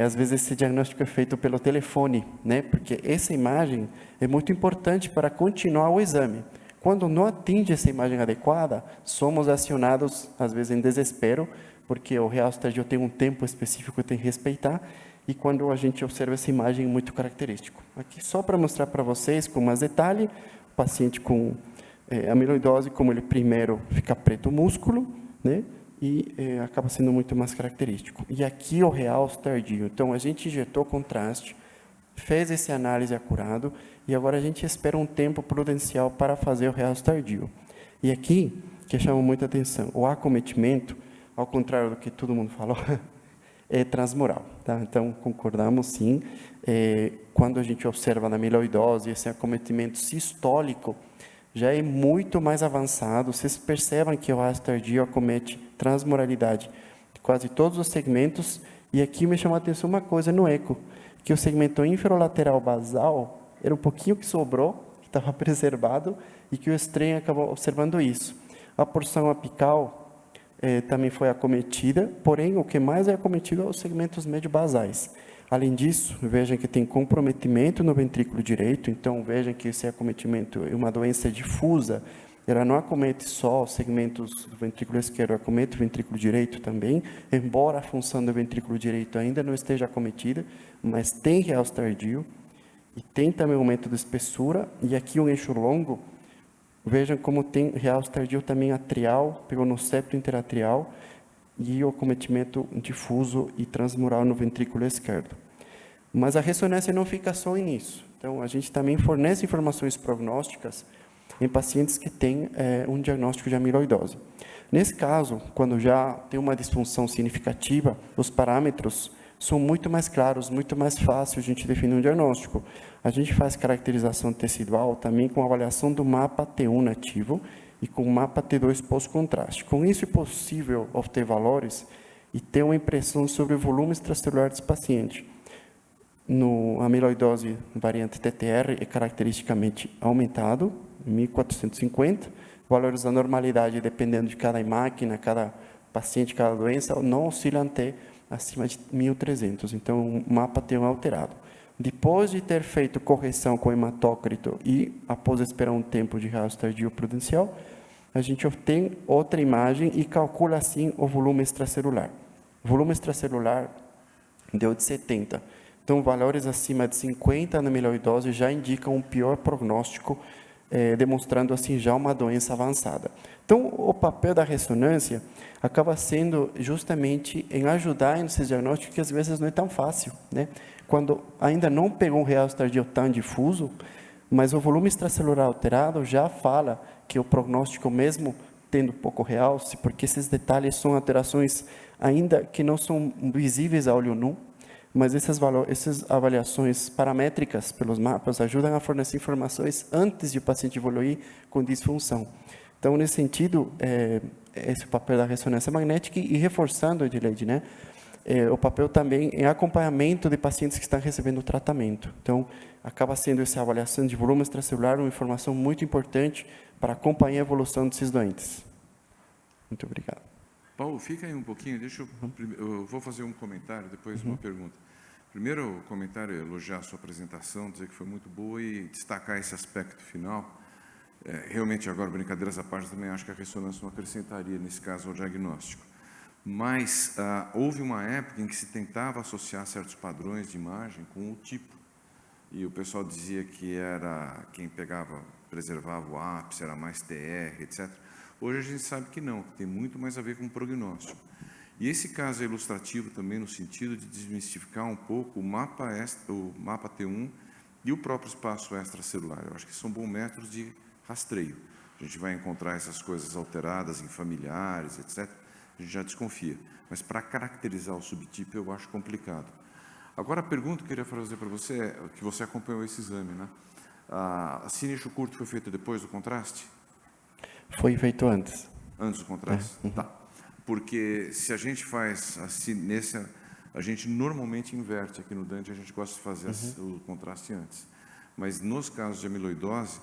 às vezes esse diagnóstico é feito pelo telefone, né? Porque essa imagem é muito importante para continuar o exame. Quando não atinge essa imagem adequada, somos acionados, às vezes em desespero, porque o realce tardio tem um tempo específico que tem que respeitar, e quando a gente observa essa imagem é muito característico. Aqui só para mostrar para vocês com mais detalhe, o paciente com amiloidose, como ele primeiro fica preto o músculo, né? E acaba sendo muito mais característico. E aqui o realce tardio. Então, a gente injetou contraste, fez essa análise acurado, e agora a gente espera um tempo prudencial para fazer o realce tardio. E aqui, que chama muita atenção, o acometimento, ao contrário do que todo mundo falou, é transmural. Tá? Então, concordamos sim. Quando a gente observa na amiloidose, esse acometimento sistólico já é muito mais avançado. Vocês percebem que o realce tardio acomete transmuralidade de quase todos os segmentos. E aqui me chamou a atenção uma coisa no eco, que o segmento inferolateral basal era um pouquinho que sobrou, que estava preservado, e que o estranho acabou observando isso. A porção apical também foi acometida, porém, o que mais é acometido são os segmentos médio-basais. Além disso, vejam que tem comprometimento no ventrículo direito, então vejam que esse acometimento é uma doença difusa, ela não acomete só os segmentos do ventrículo esquerdo, acomete o ventrículo direito também, embora a função do ventrículo direito ainda não esteja acometida, mas tem realce tardio, e tem também aumento da espessura, e aqui um eixo longo, vejam como tem realce tardio também atrial, pegou no septo interatrial, e o acometimento difuso e transmural no ventrículo esquerdo. Mas a ressonância não fica só nisso. Então, a gente também fornece informações prognósticas em pacientes que têm um diagnóstico de amiloidose. Nesse caso, quando já tem uma disfunção significativa, os parâmetros são muito mais claros, muito mais fácil a gente definir um diagnóstico. A gente faz caracterização tecidual também com avaliação do mapa T1 nativo e com o mapa T2 pós-contraste. Com isso, é possível obter valores e ter uma impressão sobre o volume extracelular desse paciente. No amiloidose variante TTR é caracteristicamente aumentado, 1450, valores da normalidade, dependendo de cada máquina, cada paciente, cada doença, não oscilam até acima de 1.300, então o mapa T1 alterado. Depois de ter feito correção com hematócrito e após esperar um tempo de raio tardio prudencial, a gente obtém outra imagem e calcula assim o volume extracelular. O volume extracelular deu de 70. Então, valores acima de 50 na amiloidose já indicam um pior prognóstico, demonstrando assim já uma doença avançada. Então, o papel da ressonância acaba sendo justamente em ajudar nesses diagnósticos que às vezes não é tão fácil, né? Quando ainda não pegou um realce tardio tão difuso, mas o volume extracelular alterado já fala que o prognóstico, mesmo tendo pouco realce, porque esses detalhes são alterações ainda que não são visíveis a olho nu, mas essas avaliações paramétricas pelos mapas ajudam a fornecer informações antes de o paciente evoluir com disfunção. Então, nesse sentido, esse é o papel da ressonância magnética e reforçando, Edileide, né? O papel também em acompanhamento de pacientes que estão recebendo tratamento. Então, acaba sendo essa avaliação de volume extracelular uma informação muito importante para acompanhar a evolução desses doentes. Muito obrigado. Paulo, fica aí um pouquinho, eu vou fazer um comentário, depois uma pergunta. Primeiro, o comentário é elogiar a sua apresentação, dizer que foi muito boa e destacar esse aspecto final. Realmente, agora, brincadeiras à parte, também acho que a ressonância não acrescentaria, nesse caso, ao diagnóstico. Mas houve uma época em que se tentava associar certos padrões de imagem com o tipo. E o pessoal dizia que era quem preservava o ápice, era mais TR, etc. Hoje a gente sabe que não, que tem muito mais a ver com o prognóstico. E esse caso é ilustrativo também no sentido de desmistificar um pouco o mapa T1 e o próprio espaço extracelular. Eu acho que são bons métodos de rastreio. A gente vai encontrar essas coisas alteradas em familiares, etc. A gente já desconfia. Mas para caracterizar o subtipo eu acho complicado. Agora a pergunta que eu queria fazer para você é que você acompanhou esse exame, né? A sinistro curto foi feita depois do contraste? Foi feito antes. Antes do contraste? Tá. Porque se a gente faz assim, a gente normalmente inverte aqui no Dante, a gente gosta de fazer o contraste antes. Mas nos casos de amiloidose,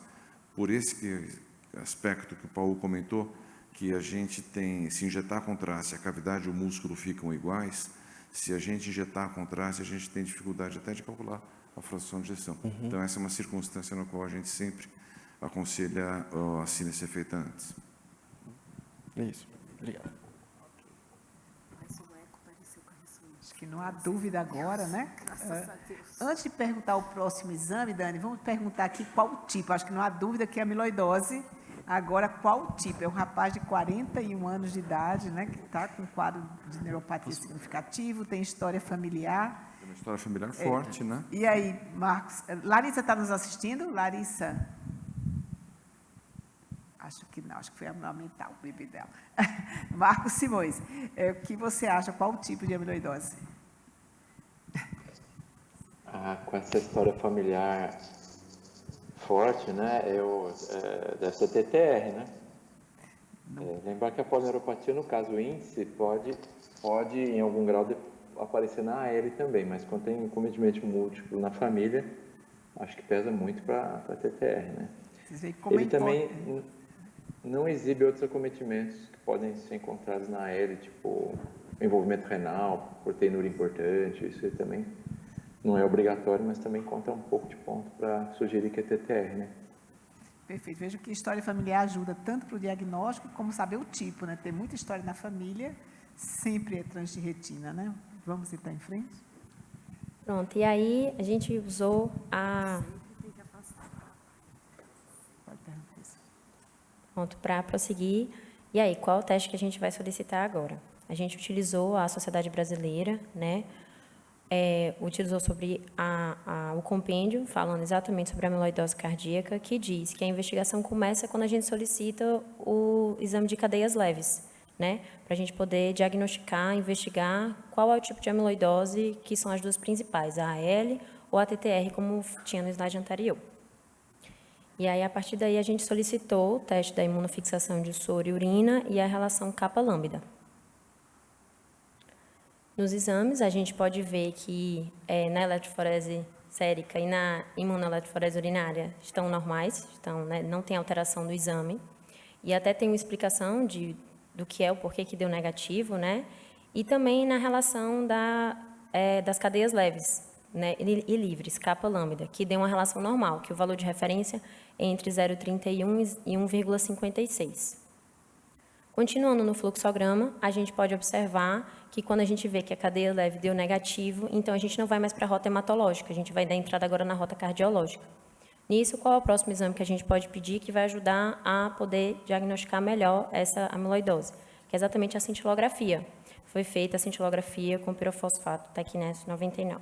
por esse aspecto que o Paulo comentou, que a gente tem, se injetar contraste, a cavidade e o músculo ficam iguais, se a gente injetar contraste, a gente tem dificuldade até de calcular a fração de ejeção. Então, essa é uma circunstância na qual a gente sempre aconselha a síntese ser feita antes. É isso. Obrigado. Acho que não há dúvida agora, né? Antes de perguntar o próximo exame, Dani, vamos perguntar aqui qual o tipo. Acho que não há dúvida que é amiloidose. Agora, qual o tipo? É um rapaz de 41 anos de idade, né, que está com quadro de neuropatia significativo, tem história familiar. Tem uma história familiar forte, né? E aí, Marcos? Larissa está nos assistindo? Larissa? Acho que não, acho que foi aumentar o bebê dela. Marcos Simões, o que você acha? Qual o tipo de amiloidose? Com essa história familiar forte, né? Deve ser TTR, né? Lembrar que a polineuropatia, no caso índice, pode em algum grau aparecer na AL também, mas quando tem cometimento múltiplo na família, acho que pesa muito para TTR, né? Ele também não exibe outros acometimentos que podem ser encontrados na AL, tipo envolvimento renal, proteinúria importante, isso aí também não é obrigatório, mas também conta um pouco de ponto para sugerir que é TTR, né? Perfeito. Vejo que história familiar ajuda tanto para o diagnóstico como saber o tipo, né? Ter muita história na família sempre é transretina, né? Vamos então em frente? Pronto, e aí a gente usou Pronto, para prosseguir. E aí, qual o teste que a gente vai solicitar agora? A gente utilizou a Sociedade Brasileira, né? Utilizou sobre o compêndio, falando exatamente sobre a amiloidose cardíaca, que diz que a investigação começa quando a gente solicita o exame de cadeias leves, né? Para a gente poder diagnosticar, investigar qual é o tipo de amiloidose, que são as duas principais, a AL ou a TTR, como tinha no slide anterior. E aí, a partir daí, a gente solicitou o teste da imunofixação de soro e urina e a relação kappa-lambda. Nos exames, a gente pode ver que na eletroforese sérica e na imunoeletroforese urinária estão normais, né, não tem alteração do exame. E até tem uma explicação do que é o porquê que deu negativo, né? E também na relação das cadeias leves, né, e livres, capa lambda, que deu uma relação normal, que o valor de referência é entre 0,31 e 1,56. Continuando no fluxograma, a gente pode observar que quando a gente vê que a cadeia leve deu negativo, então a gente não vai mais para a rota hematológica, a gente vai dar entrada agora na rota cardiológica. Nisso, qual é o próximo exame que a gente pode pedir que vai ajudar a poder diagnosticar melhor essa amiloidose? Que é exatamente a cintilografia. Foi feita a cintilografia com pirofosfato Tecnes 99.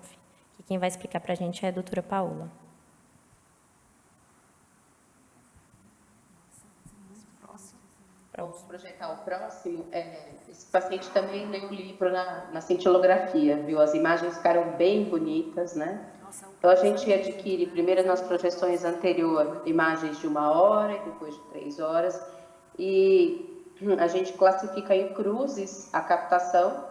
E quem vai explicar para a gente é a doutora Paola. Vamos projetar o próximo. Esse paciente também leu o livro na cintilografia, viu? As imagens ficaram bem bonitas, né? Então, a gente adquire, primeiro nas projeções anterior, imagens de 1 hora e depois de 3 horas. E a gente classifica em cruzes a captação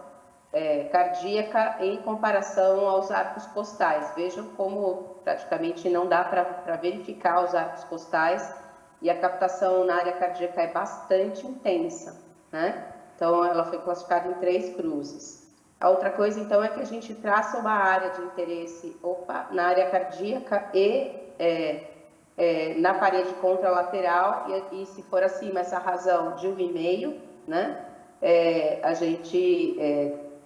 cardíaca em comparação aos arcos costais. Vejam como praticamente não dá para verificar os arcos costais. E a captação na área cardíaca é bastante intensa, né? Então, ela foi classificada em 3 cruzes. A outra coisa, então, é que a gente traça uma área de interesse na área cardíaca e na parede contralateral, e se for acima essa razão de 1,5, né? A gente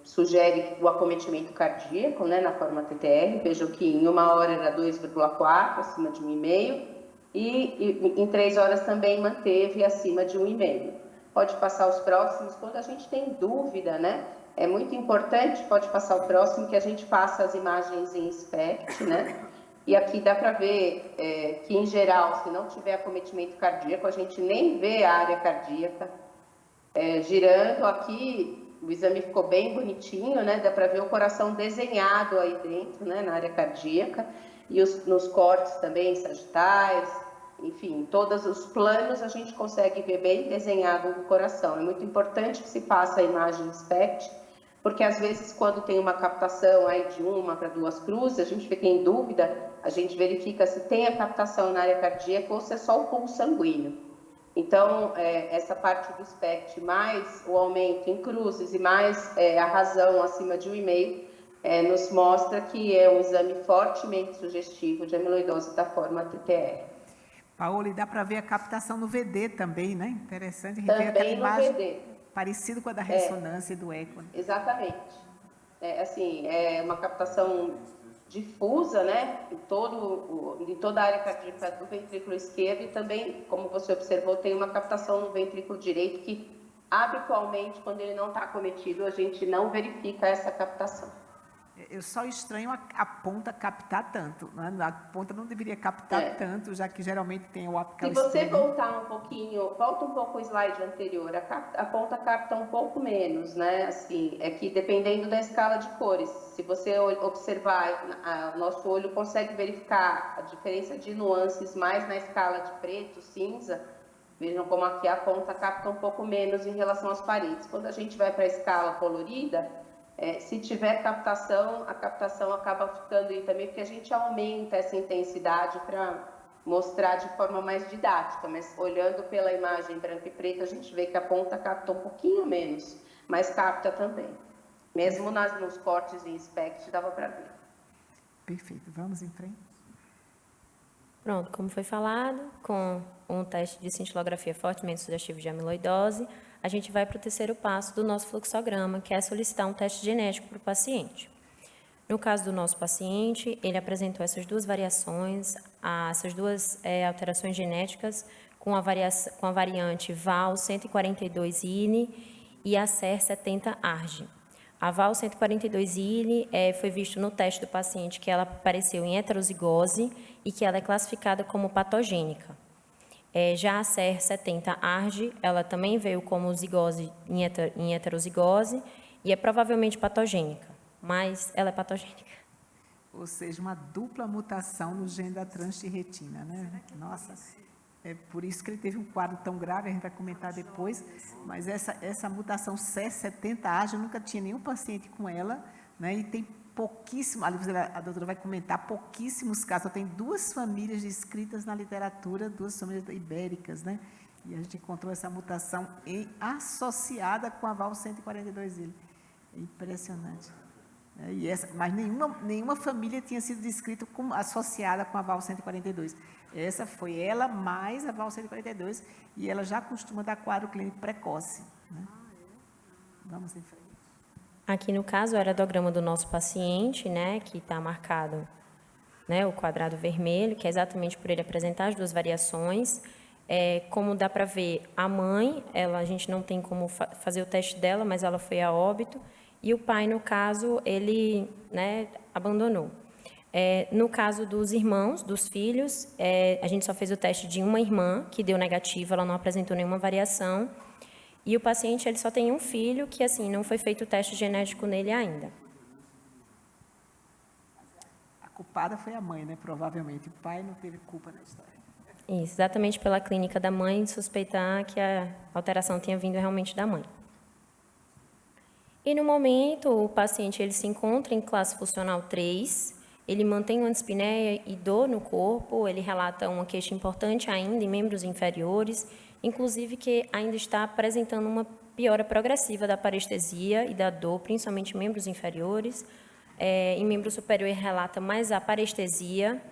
sugere o acometimento cardíaco, né, na forma TTR. Vejam que em 1 hora era 2,4, acima de 1,5. E em 3 horas também manteve acima de 1,5. Pode passar os próximos. Quando a gente tem dúvida, né? É muito importante, pode passar o próximo, que a gente passa as imagens em SPECT, né? E aqui dá para ver que, em geral, se não tiver acometimento cardíaco, a gente nem vê a área cardíaca. Girando aqui, o exame ficou bem bonitinho, né? Dá para ver o coração desenhado aí dentro, né? Na área cardíaca. E nos cortes também, sagitais, enfim, todos os planos a gente consegue ver bem desenhado o coração. É muito importante que se faça a imagem SPECT, porque às vezes quando tem uma captação aí de 1 para 2 cruzes, a gente fica em dúvida, a gente verifica se tem a captação na área cardíaca ou se é só o pulso sanguíneo. Então, essa parte do SPECT, mais o aumento em cruzes e mais a razão acima de 1,5, nos mostra que é um exame fortemente sugestivo de amiloidose da forma TTR. Paola, e dá para ver a captação no VD também, né? Interessante, a gente vê Também aquela imagem VD. parecido com a da ressonância e do eco. Né? Exatamente. É uma captação difusa, né? Em toda a área cardíaca do ventrículo esquerdo, e também, como você observou, tem uma captação no ventrículo direito que, habitualmente, quando ele não está acometido, a gente não verifica essa captação. Eu só estranho a ponta captar tanto, né? A ponta não deveria captar tanto, já que geralmente tem o apical esquerdo. Se você esquerdo. voltar um pouquinho, volta um pouco o slide anterior, a ponta capta um pouco menos, né? Assim, é que dependendo da escala de cores, se você observar, nosso olho consegue verificar a diferença de nuances mais na escala de preto, cinza. Vejam como aqui a ponta capta um pouco menos em relação às paredes. Quando a gente vai para a escala colorida, se tiver captação, a captação acaba ficando aí também, porque a gente aumenta essa intensidade para mostrar de forma mais didática, mas olhando pela imagem branca e preta, a gente vê que a ponta capta um pouquinho menos, mas capta também. Mesmo nos cortes em SPECT, dava para ver. Perfeito, vamos em frente. Pronto, como foi falado, com um teste de cintilografia fortemente sugestivo de amiloidose, a gente vai para o terceiro passo do nosso fluxograma, que é solicitar um teste genético para o paciente. No caso do nosso paciente, ele apresentou essas 2 variações, essas 2 alterações genéticas com a variante VAL 142INI e a CER 70ARG. A VAL 142INI foi visto no teste do paciente que ela apareceu em heterozigose e que ela é classificada como patogênica. Já a CER 70ARG, ela também veio como zigose em heterozigose e é provavelmente patogênica, mas ela é patogênica. Ou seja, uma dupla mutação no gene da transtirretina, né? Nossa, é por isso que ele teve um quadro tão grave, a gente vai comentar depois, mas essa mutação CER70ARG, eu nunca tinha nenhum paciente com ela, né? E tem pouquíssimo, a doutora vai comentar, pouquíssimos casos, só tem 2 famílias descritas na literatura, 2 famílias ibéricas, né? E a gente encontrou essa mutação associada com a VAL 142I. Impressionante. Mas nenhuma família tinha sido descrita associada com a VAL 142. Essa foi ela mais a VAL 142 e ela já costuma dar quadro clínico precoce. Né? Vamos em frente. Aqui no caso era o diagrama do nosso paciente, né, que está marcado, né, o quadrado vermelho, que é exatamente por ele apresentar as duas variações. Como dá para ver, a mãe, a gente não tem como fazer o teste dela, mas ela foi a óbito. E o pai, no caso, ele, né, abandonou. No caso dos irmãos, dos filhos, a gente só fez o teste de uma irmã, que deu negativo, ela não apresentou nenhuma variação. E o paciente, ele só tem um filho, que, assim, não foi feito o teste genético nele ainda. A culpada foi a mãe, né? Provavelmente. O pai não teve culpa na história. Isso, exatamente pela clínica da mãe, suspeitar que a alteração tinha vindo realmente da mãe. E, no momento, o paciente ele se encontra em classe funcional 3, ele mantém uma dispneia e dor no corpo, ele relata uma queixa importante ainda em membros inferiores, inclusive que ainda está apresentando uma piora progressiva da parestesia e da dor, principalmente em membros inferiores. Em membro superior, ele relata mais a parestesia.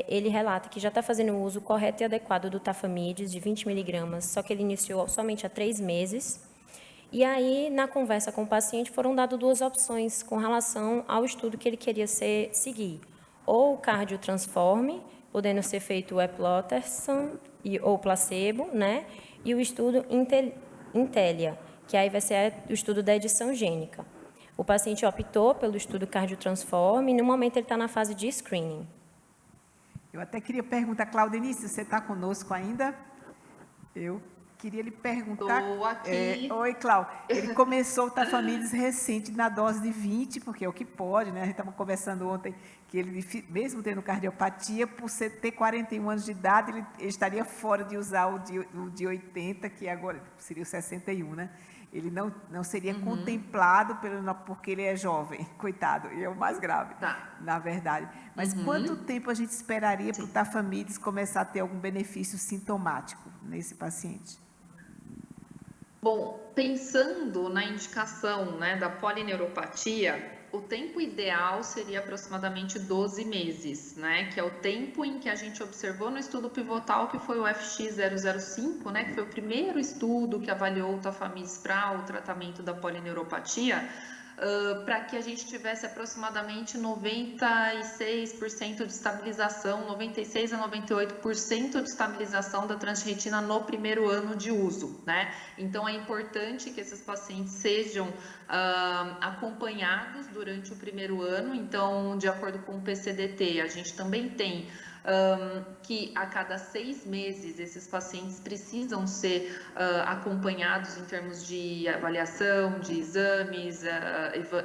Ele relata que já está fazendo o uso correto e adequado do Tafamides, de 20 miligramas, só que ele iniciou somente há 3 meses. E aí, na conversa com o paciente, foram dadas 2 opções com relação ao estudo que ele queria seguir. Ou o cardiotransforme, podendo ser feito o Eplontersen ou placebo, né? E o estudo Intelia, que aí vai ser o estudo da edição gênica. O paciente optou pelo estudo cardiotransforme e, no momento, ele está na fase de screening. Eu até queria perguntar, Claudenice, você está conosco ainda? Eu queria lhe perguntar... Estou aqui. Oi, Cláudio. Ele começou o Tafamides recente na dose de 20, porque é o que pode, né? A gente estava conversando ontem que ele, mesmo tendo cardiopatia, por ter 41 anos de idade, ele estaria fora de usar o de 80, que agora seria o 61, né? Ele não seria contemplado porque ele é jovem, coitado, e é o mais grave, na verdade. Mas quanto tempo a gente esperaria para o Tafamides começar a ter algum benefício sintomático nesse paciente? Bom, pensando na indicação, né, da polineuropatia, o tempo ideal seria aproximadamente 12 meses, né, que é o tempo em que a gente observou no estudo pivotal, que foi o FX005, né, que foi o primeiro estudo que avaliou o Tafamides para o tratamento da polineuropatia, para que a gente tivesse aproximadamente 96% de estabilização, 96 a 98% de estabilização da transretina no primeiro ano de uso, né? Então, é importante que esses pacientes sejam acompanhados durante o primeiro ano. Então, de acordo com o PCDT, a gente também tem que a cada 6 meses esses pacientes precisam ser acompanhados em termos de avaliação, de exames,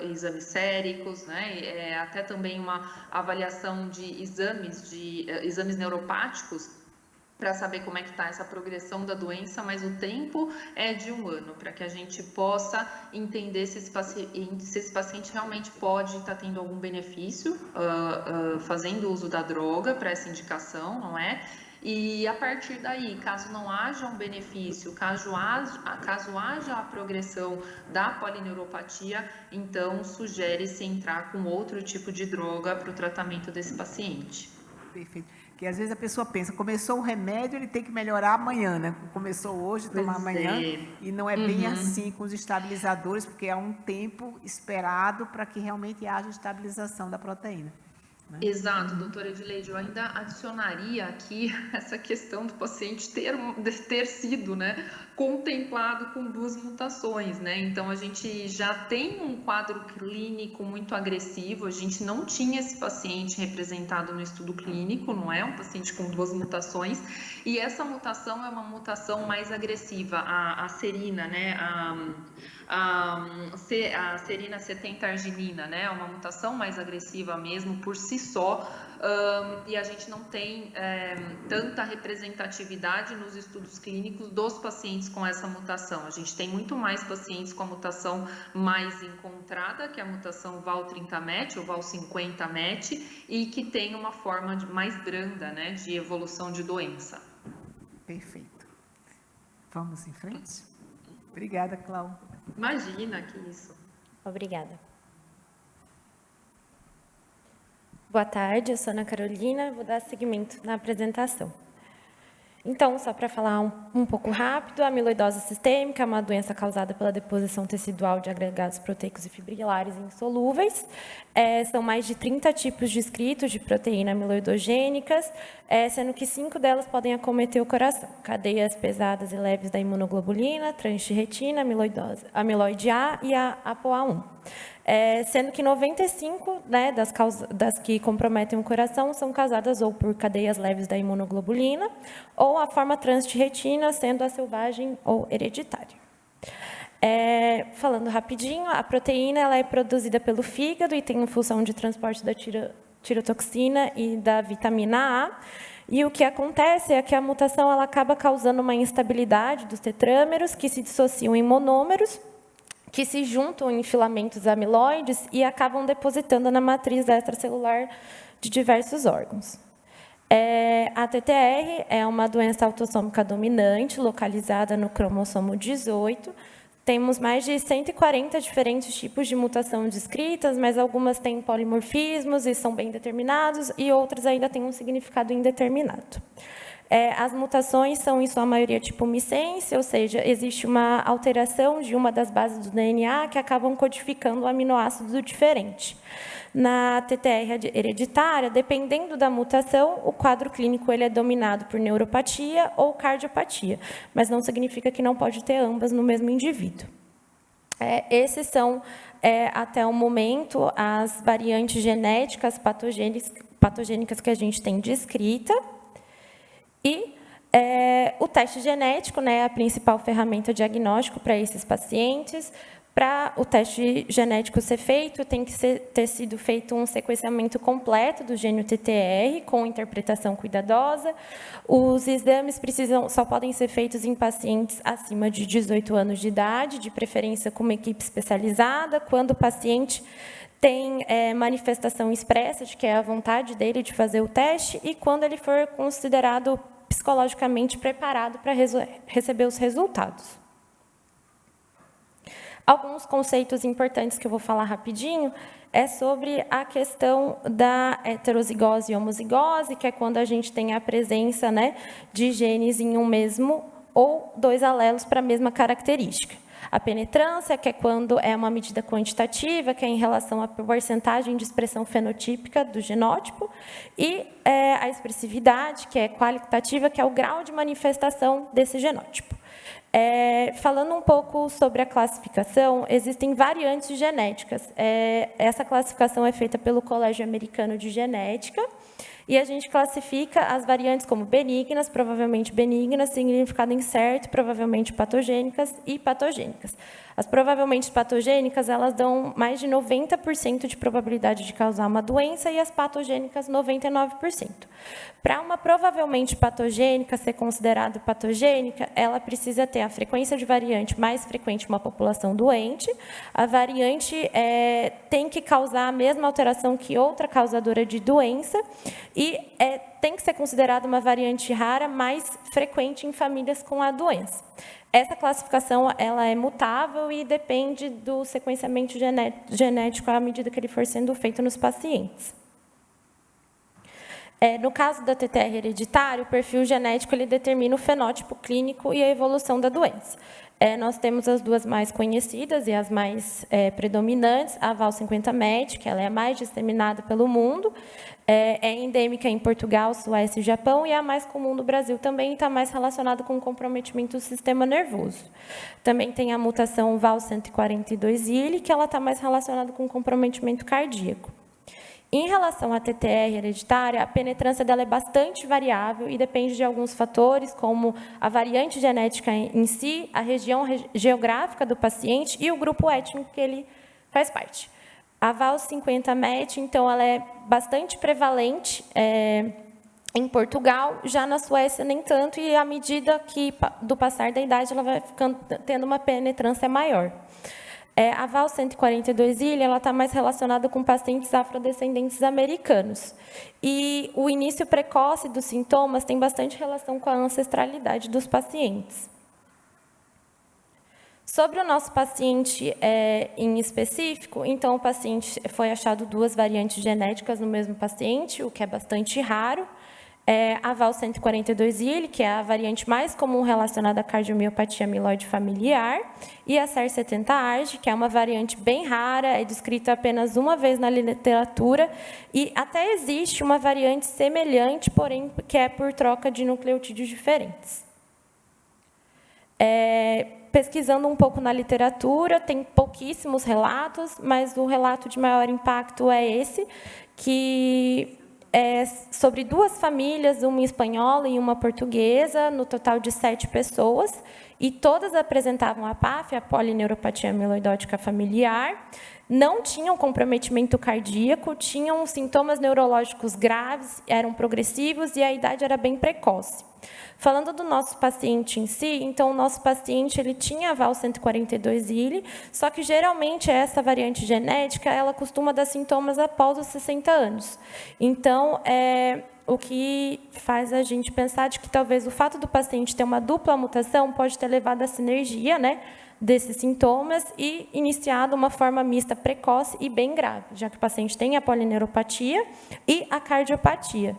exames séricos, né? Até também uma avaliação de exames neuropáticos, para saber como é que está essa progressão da doença, mas o tempo é de 1 ano, para que a gente possa entender se esse paciente realmente pode estar tendo algum benefício fazendo uso da droga para essa indicação, não é? E a partir daí, caso não haja um benefício, caso haja a progressão da polineuropatia, então sugere-se entrar com outro tipo de droga para o tratamento desse paciente. Perfeito. Porque às vezes a pessoa pensa, começou o remédio, ele tem que melhorar amanhã, né? Começou hoje, tomar amanhã, e não é bem assim com os estabilizadores, porque há um tempo esperado para que realmente haja estabilização da proteína. Né? Exato, doutora Edileide, eu ainda adicionaria aqui essa questão do paciente ter sido, né, contemplado com 2 mutações, né? Então a gente já tem um quadro clínico muito agressivo, a gente não tinha esse paciente representado no estudo clínico, não é? Um paciente com 2 mutações, e essa mutação é uma mutação mais agressiva, a serina, né? A serina 70 arginina, né? É uma mutação mais agressiva mesmo por si só, e a gente não tem tanta representatividade nos estudos clínicos dos pacientes com essa mutação. A gente tem muito mais pacientes com a mutação mais encontrada, que é a mutação VAL30-MET ou VAL50-MET, e que tem uma forma mais branda, né, de evolução de doença. Perfeito. Vamos em frente? Obrigada, Cláudia. Imagina que isso. Obrigada. Boa tarde, eu sou Ana Carolina, vou dar seguimento na apresentação. Então, só para falar um pouco rápido, a amiloidose sistêmica é uma doença causada pela deposição tecidual de agregados proteicos e fibrilares insolúveis. São mais de 30 tipos descritos de proteína amiloidogênicas, sendo que 5 delas podem acometer o coração. Cadeias pesadas e leves da imunoglobulina, transtirretina, amiloide A e a ApoA1. Sendo que 95 das que comprometem o coração são causadas ou por cadeias leves da imunoglobulina ou a forma transtirretina, sendo a selvagem ou hereditária. Falando rapidinho, a proteína ela é produzida pelo fígado e tem a função de transporte da tirotoxina e da vitamina A. E o que acontece é que a mutação ela acaba causando uma instabilidade dos tetrâmeros, que se dissociam em monômeros, que se juntam em filamentos amiloides e acabam depositando na matriz extracelular de diversos órgãos. A TTR é uma doença autossômica dominante, localizada no cromossomo 18. Temos mais de 140 diferentes tipos de mutação descritas, mas algumas têm polimorfismos e são bem determinados, e outras ainda têm um significado indeterminado. As mutações são, em sua maioria, tipo missense, ou seja, existe uma alteração de uma das bases do DNA que acabam codificando um aminoácido diferente. Na TTR hereditária, dependendo da mutação, o quadro clínico ele é dominado por neuropatia ou cardiopatia, mas não significa que não pode ter ambas no mesmo indivíduo. Esses são, até o momento, as variantes genéticas patogênicas que a gente tem descrita. E o teste genético, é a principal ferramenta diagnóstico para esses pacientes. Para o teste genético ser feito, tem que ter sido feito um sequenciamento completo do gênio TTR, com interpretação cuidadosa. Os exames só podem ser feitos em pacientes acima de 18 anos de idade, de preferência com uma equipe especializada, quando o paciente tem manifestação expressa de que é a vontade dele de fazer o teste e quando ele for considerado psicologicamente preparado para receber os resultados. Alguns conceitos importantes que eu vou falar rapidinho é sobre a questão da heterozigose e homozigose, que é quando a gente tem a presença de genes em um mesmo ou 2 alelos para a mesma característica. A penetrância, que é quando é uma medida quantitativa, que é em relação à porcentagem de expressão fenotípica do genótipo, e a expressividade, que é qualitativa, que é o grau de manifestação desse genótipo. Falando um pouco sobre a classificação, existem variantes genéticas. Essa classificação é feita pelo Colégio Americano de Genética, e a gente classifica as variantes como benignas, provavelmente benignas, significado incerto, provavelmente patogênicas e patogênicas. As provavelmente patogênicas, elas dão mais de 90% de probabilidade de causar uma doença e as patogênicas, 99%. Para uma provavelmente patogênica ser considerada patogênica, ela precisa ter a frequência de variante mais frequente em uma população doente, a variante tem que causar a mesma alteração que outra causadora de doença e tem que ser considerada uma variante rara mais frequente em famílias com a doença. Essa classificação ela é mutável e depende do sequenciamento genético à medida que ele for sendo feito nos pacientes. No caso da TTR hereditária, o perfil genético ele determina o fenótipo clínico e a evolução da doença. Nós temos as duas mais conhecidas e as mais predominantes, a Val50MET, que ela é a mais disseminada pelo mundo, é endêmica em Portugal, Suécia e Japão, e a mais comum no Brasil também está mais relacionada com o comprometimento do sistema nervoso. Também tem a mutação Val142I, que ela está mais relacionada com o comprometimento cardíaco. Em relação à TTR hereditária, a penetrância dela é bastante variável e depende de alguns fatores, como a variante genética em si, a região geográfica do paciente e o grupo étnico que ele faz parte. A Val50MET, então, ela é bastante prevalente em Portugal, já na Suécia nem tanto, e à medida que do passar da idade ela vai tendo uma penetrância maior. A Val142I ela está mais relacionada com pacientes afrodescendentes americanos. E o início precoce dos sintomas tem bastante relação com a ancestralidade dos pacientes. Sobre o nosso paciente em específico, então o paciente foi achado 2 variantes genéticas no mesmo paciente, o que é bastante raro. A Val142I, que é a variante mais comum relacionada à cardiomiopatia amiloide familiar, e a SER70ARG, que é uma variante bem rara, é descrita apenas uma vez na literatura, e até existe uma variante semelhante, porém, que é por troca de nucleotídeos diferentes. Pesquisando um pouco na literatura, tem pouquíssimos relatos, mas o relato de maior impacto é esse, que é sobre 2 famílias, uma espanhola e uma portuguesa, no total de 7 pessoas, e todas apresentavam a PAF, a polineuropatia amiloidótica familiar, não tinham comprometimento cardíaco, tinham sintomas neurológicos graves, eram progressivos e a idade era bem precoce. Falando do nosso paciente em si, então o nosso paciente ele tinha a Val142I, só que geralmente essa variante genética ela costuma dar sintomas após os 60 anos. Então, o que faz a gente pensar de que talvez o fato do paciente ter uma dupla mutação pode ter levado à sinergia, né, desses sintomas e iniciado uma forma mista precoce e bem grave, já que o paciente tem a polineuropatia e a cardiopatia.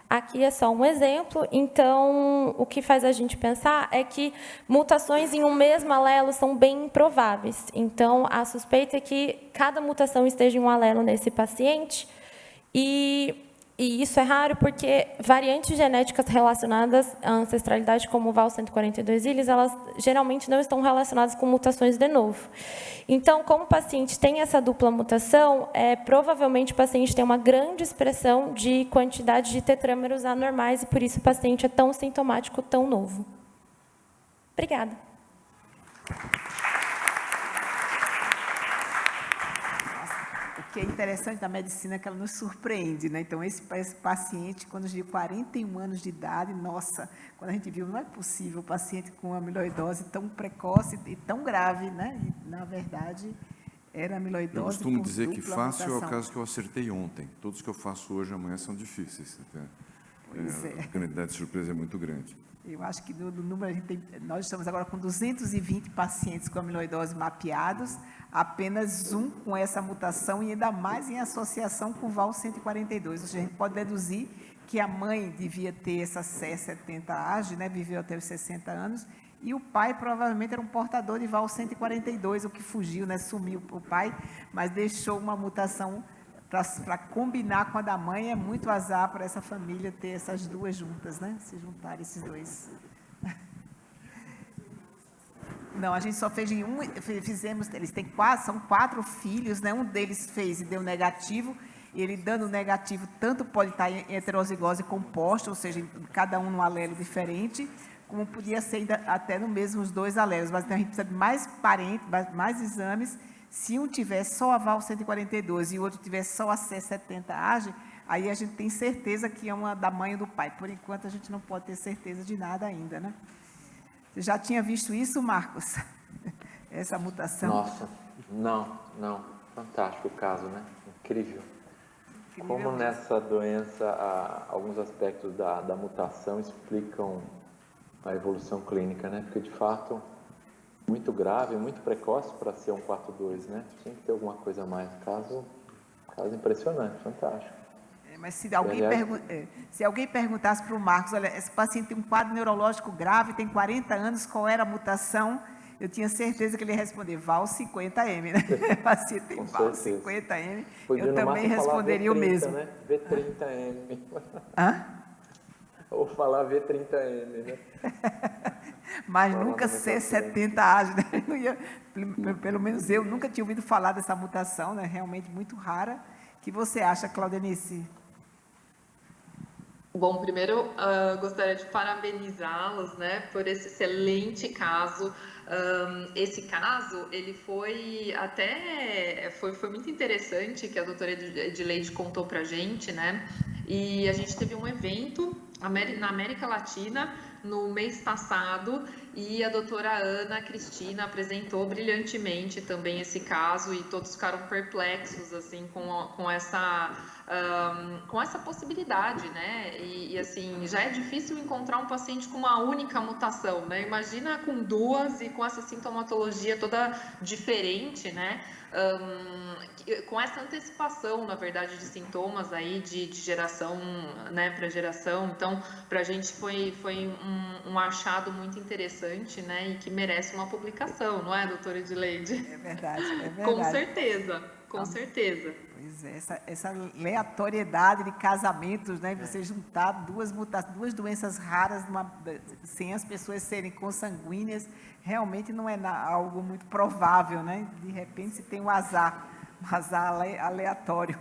Aqui é só um exemplo, então, o que faz a gente pensar é que mutações em um mesmo alelo são bem improváveis. Então, a suspeita é que cada mutação esteja em um alelo nesse paciente, e isso é raro porque variantes genéticas relacionadas à ancestralidade, como o Val142I, elas geralmente não estão relacionadas com mutações de novo. Então, como o paciente tem essa dupla mutação, provavelmente o paciente tem uma grande expressão de quantidade de tetrâmeros anormais e, por isso, o paciente é tão sintomático, tão novo. Obrigada. O que é interessante da medicina é que ela nos surpreende, né? Então, esse paciente, quando de 41 anos de idade, nossa, quando a gente viu, não é possível o paciente com amiloidose tão precoce e tão grave, né? E, na verdade, era amiloidose. Eu costumo dizer que fácil mutação. é o caso que eu acertei ontem. Todos que eu faço hoje, amanhã, são difíceis. A quantidade de surpresa é muito grande. Eu acho que do número, nós estamos agora com 220 pacientes com amiloidose mapeados, apenas um com essa mutação e ainda mais em associação com o Val142. Ou seja, a gente pode deduzir que a mãe devia ter essa C70AG, né, viveu até os 60 anos, e o pai provavelmente era um portador de Val142, o que fugiu, né, sumiu o pai, mas deixou uma mutação para combinar com a da mãe. É muito azar para essa família ter essas 2 juntas, né? Se juntarem esses 2. Não, a gente só fez em um, fizemos, eles têm são 4 filhos, né? Um deles fez e deu negativo, e ele dando negativo tanto pode estar em heterozigose composta, ou seja, cada um num alelo diferente, como podia ser até no mesmo os 2 alelos, mas então a gente precisa de mais parentes, mais exames. Se um tiver só a Val142 e o outro tiver só a C70AG, aí a gente tem certeza que é uma da mãe ou do pai. Por enquanto, a gente não pode ter certeza de nada ainda, né? Você já tinha visto isso, Marcos? Essa mutação? Nossa, não. Fantástico o caso, né? Incrível. Como nessa doença, alguns aspectos da mutação explicam a evolução clínica, né? Porque, de fato, muito grave, muito precoce para ser um 4-2, né? Tinha que ter alguma coisa a mais. Caso impressionante, fantástico. Mas se alguém perguntasse para o Marcos, olha, esse paciente tem um quadro neurológico grave, tem 40 anos, qual era a mutação? Eu tinha certeza que ele ia responder Val50M, né? O paciente tem Val50M. Eu também responderia V30, o mesmo. Né? V30M. Hã? Ou falar V30M, né? Mas nunca C70AG, né? Pelo menos eu nunca tinha ouvido falar dessa mutação, né? Realmente muito rara. O que você acha, Claudenice? Bom, primeiro gostaria de parabenizá-los, né, por esse excelente caso. Esse caso, ele foi até foi muito interessante que a doutora Edileide contou para a gente, né? E a gente teve um evento na América Latina no mês passado e a doutora Ana Cristina apresentou brilhantemente também esse caso e todos ficaram perplexos assim com essa possibilidade, né? E assim, já é difícil encontrar um paciente com uma única mutação, né? Imagina com duas e com essa sintomatologia toda diferente, né? Com essa antecipação, na verdade, de sintomas aí de geração, né, para geração. Então, para a gente foi um achado muito interessante, né, e que merece uma publicação, não é, doutora Edileide? É verdade, é verdade. Com certeza, com certeza. Pois é, essa aleatoriedade de casamentos, né, você juntar duas doenças raras, sem as pessoas serem consanguíneas, realmente não é algo muito provável, né? De repente se tem um azar aleatório.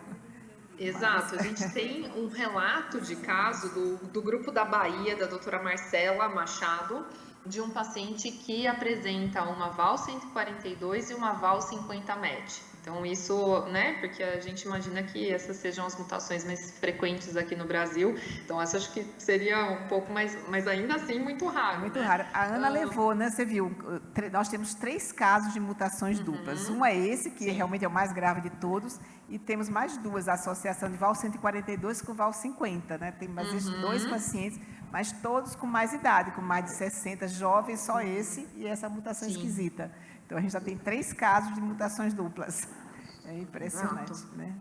Exato, a gente tem um relato de caso do grupo da Bahia, da doutora Marcela Machado, de um paciente que apresenta uma VAL 142 e uma VAL 50 MET. Então isso, né, porque a gente imagina que essas sejam as mutações mais frequentes aqui no Brasil, então essa acho que seria um pouco mais, mas ainda assim muito raro. Muito raro. A Ana levou, né, você viu, nós temos 3 casos de mutações duplas. Um é esse, que realmente é o mais grave de todos, e temos mais 2, a associação de VAL 142 com VAL 50, né, tem mais esses 2 pacientes, mas todos com mais idade, com mais de 60, jovens, só esse e essa mutação esquisita. Então, a gente já tem 3 casos de mutações duplas. É impressionante, né?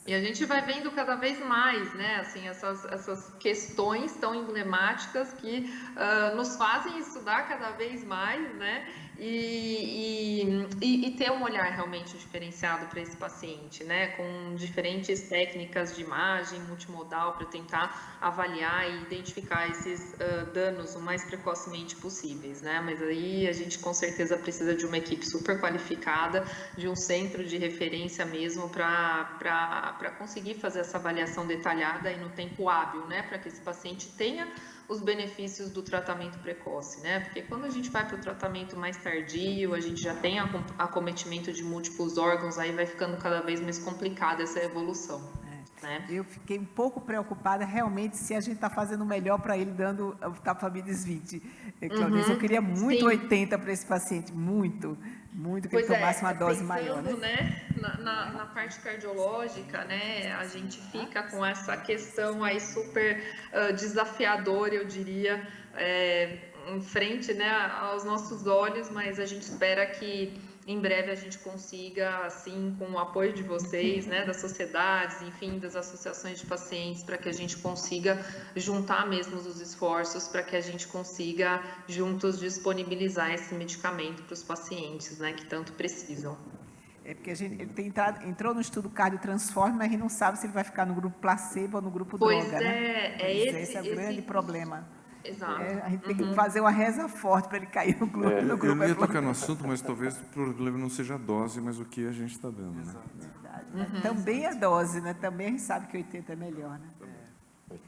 E a gente vai vendo cada vez mais, né, assim, essas questões tão emblemáticas que nos fazem estudar cada vez mais, né, e ter um olhar realmente diferenciado para esse paciente, né, com diferentes técnicas de imagem multimodal para tentar avaliar e identificar esses danos o mais precocemente possíveis, né, mas aí a gente com certeza precisa de uma equipe super qualificada, de um centro de referência mesmo para conseguir fazer essa avaliação detalhada e no tempo hábil, né, para que esse paciente tenha os benefícios do tratamento precoce, né, porque quando a gente vai para o tratamento mais tardio, a gente já tem acometimento de múltiplos órgãos, aí vai ficando cada vez mais complicada essa evolução. Né? Eu fiquei um pouco preocupada realmente se a gente está fazendo o melhor para ele dando o Tafamidis 20. Claudete, eu queria muito 80 para esse paciente, muito que ele tomasse uma dose maior. Né? Na parte cardiológica, né, a gente fica com essa questão aí super desafiadora, eu diria, em frente, né, aos nossos olhos, mas a gente espera que em breve a gente consiga, assim, com o apoio de vocês, né, das sociedades, enfim, das associações de pacientes, para que a gente consiga juntar mesmo os esforços, para que a gente consiga juntos disponibilizar esse medicamento para os pacientes, né, que tanto precisam. É porque ele entrou no estudo Cardiotransform, mas a gente não sabe se ele vai ficar no grupo placebo ou no grupo droga, né? Esse é o grande problema. Exato. A gente tem que fazer uma reza forte para ele cair no grupo. Eu não ia tocar no assunto, mas talvez o problema não seja a dose, mas o que a gente está dando. Né? Também a dose, né? Também a gente sabe que 80 é melhor. Né?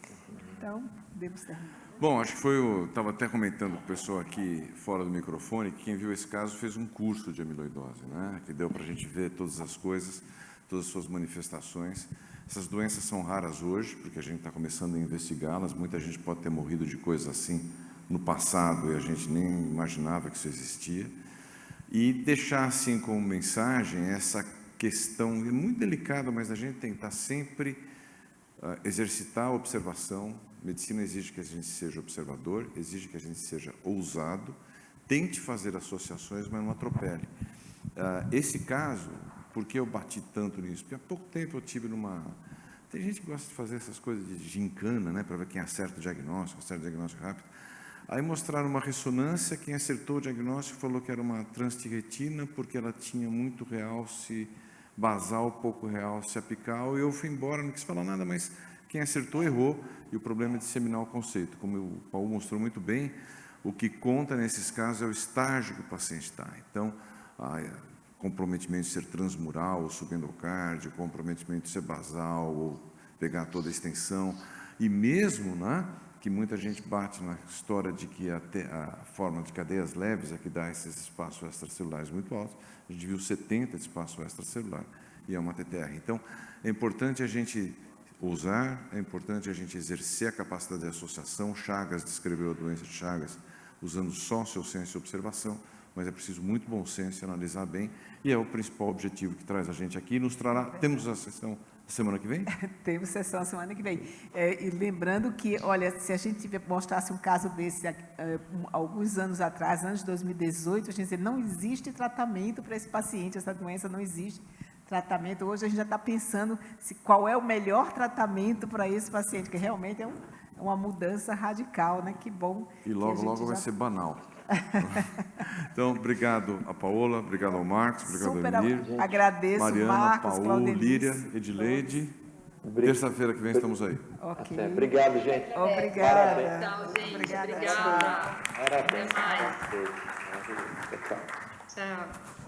Então, devemos terminar. Bom, acho que foi estava até comentando com o pessoal aqui fora do microfone, que quem viu esse caso fez um curso de amiloidose, né? Que deu para a gente ver todas as coisas, todas as suas manifestações. Essas doenças são raras hoje, porque a gente está começando a investigá-las. Muita gente pode ter morrido de coisas assim no passado e a gente nem imaginava que isso existia. E deixar assim como mensagem essa questão muito delicada, mas a gente tentar sempre exercitar a observação. A medicina exige que a gente seja observador, exige que a gente seja ousado, tente fazer associações, mas não atropele. Esse caso... Por que eu bati tanto nisso? Porque há pouco tempo eu tive Tem gente que gosta de fazer essas coisas de gincana, né, para ver quem acerta o diagnóstico rápido. Aí mostraram uma ressonância, quem acertou o diagnóstico falou que era uma transtiretina, porque ela tinha muito realce basal, pouco realce apical, e eu fui embora, não quis falar nada, mas quem acertou errou, e o problema é disseminar o conceito. Como o Paulo mostrou muito bem, o que conta nesses casos é o estágio que o paciente está. Então, comprometimento de ser transmural ou subendocárdio, comprometimento de ser basal ou pegar toda a extensão. E mesmo, né, que muita gente bate na história de que a forma de cadeias leves é que dá esses espaços extracelulares muito altos. A gente viu 70 de espaço extracelular e é uma TTR. Então, é importante a gente ousar, é importante a gente exercer a capacidade de associação. Chagas descreveu a doença de Chagas usando só seu senso e observação, mas é preciso muito bom senso e analisar bem, e é o principal objetivo que traz a gente aqui. Nos trará, temos a sessão semana que vem? Temos sessão semana que vem. E lembrando que, olha, se a gente mostrasse um caso desse alguns anos atrás, antes de 2018, a gente dizia, não existe tratamento para esse paciente, essa doença não existe tratamento. Hoje a gente já está pensando qual é o melhor tratamento para esse paciente, que realmente é uma mudança radical, né? Que bom. E logo vai ser banal. Então, obrigado a Paola, obrigado ao Marcos, obrigado ao Emir. Agradeço, Mariana, Marcos, Paola, Líria, Claudelice. Edileide. Terça-feira que vem estamos aí. Ok. Obrigado, gente. Obrigada. Tchau, gente. Obrigada. Obrigada. Parabéns. Até mais. Tchau. Tchau.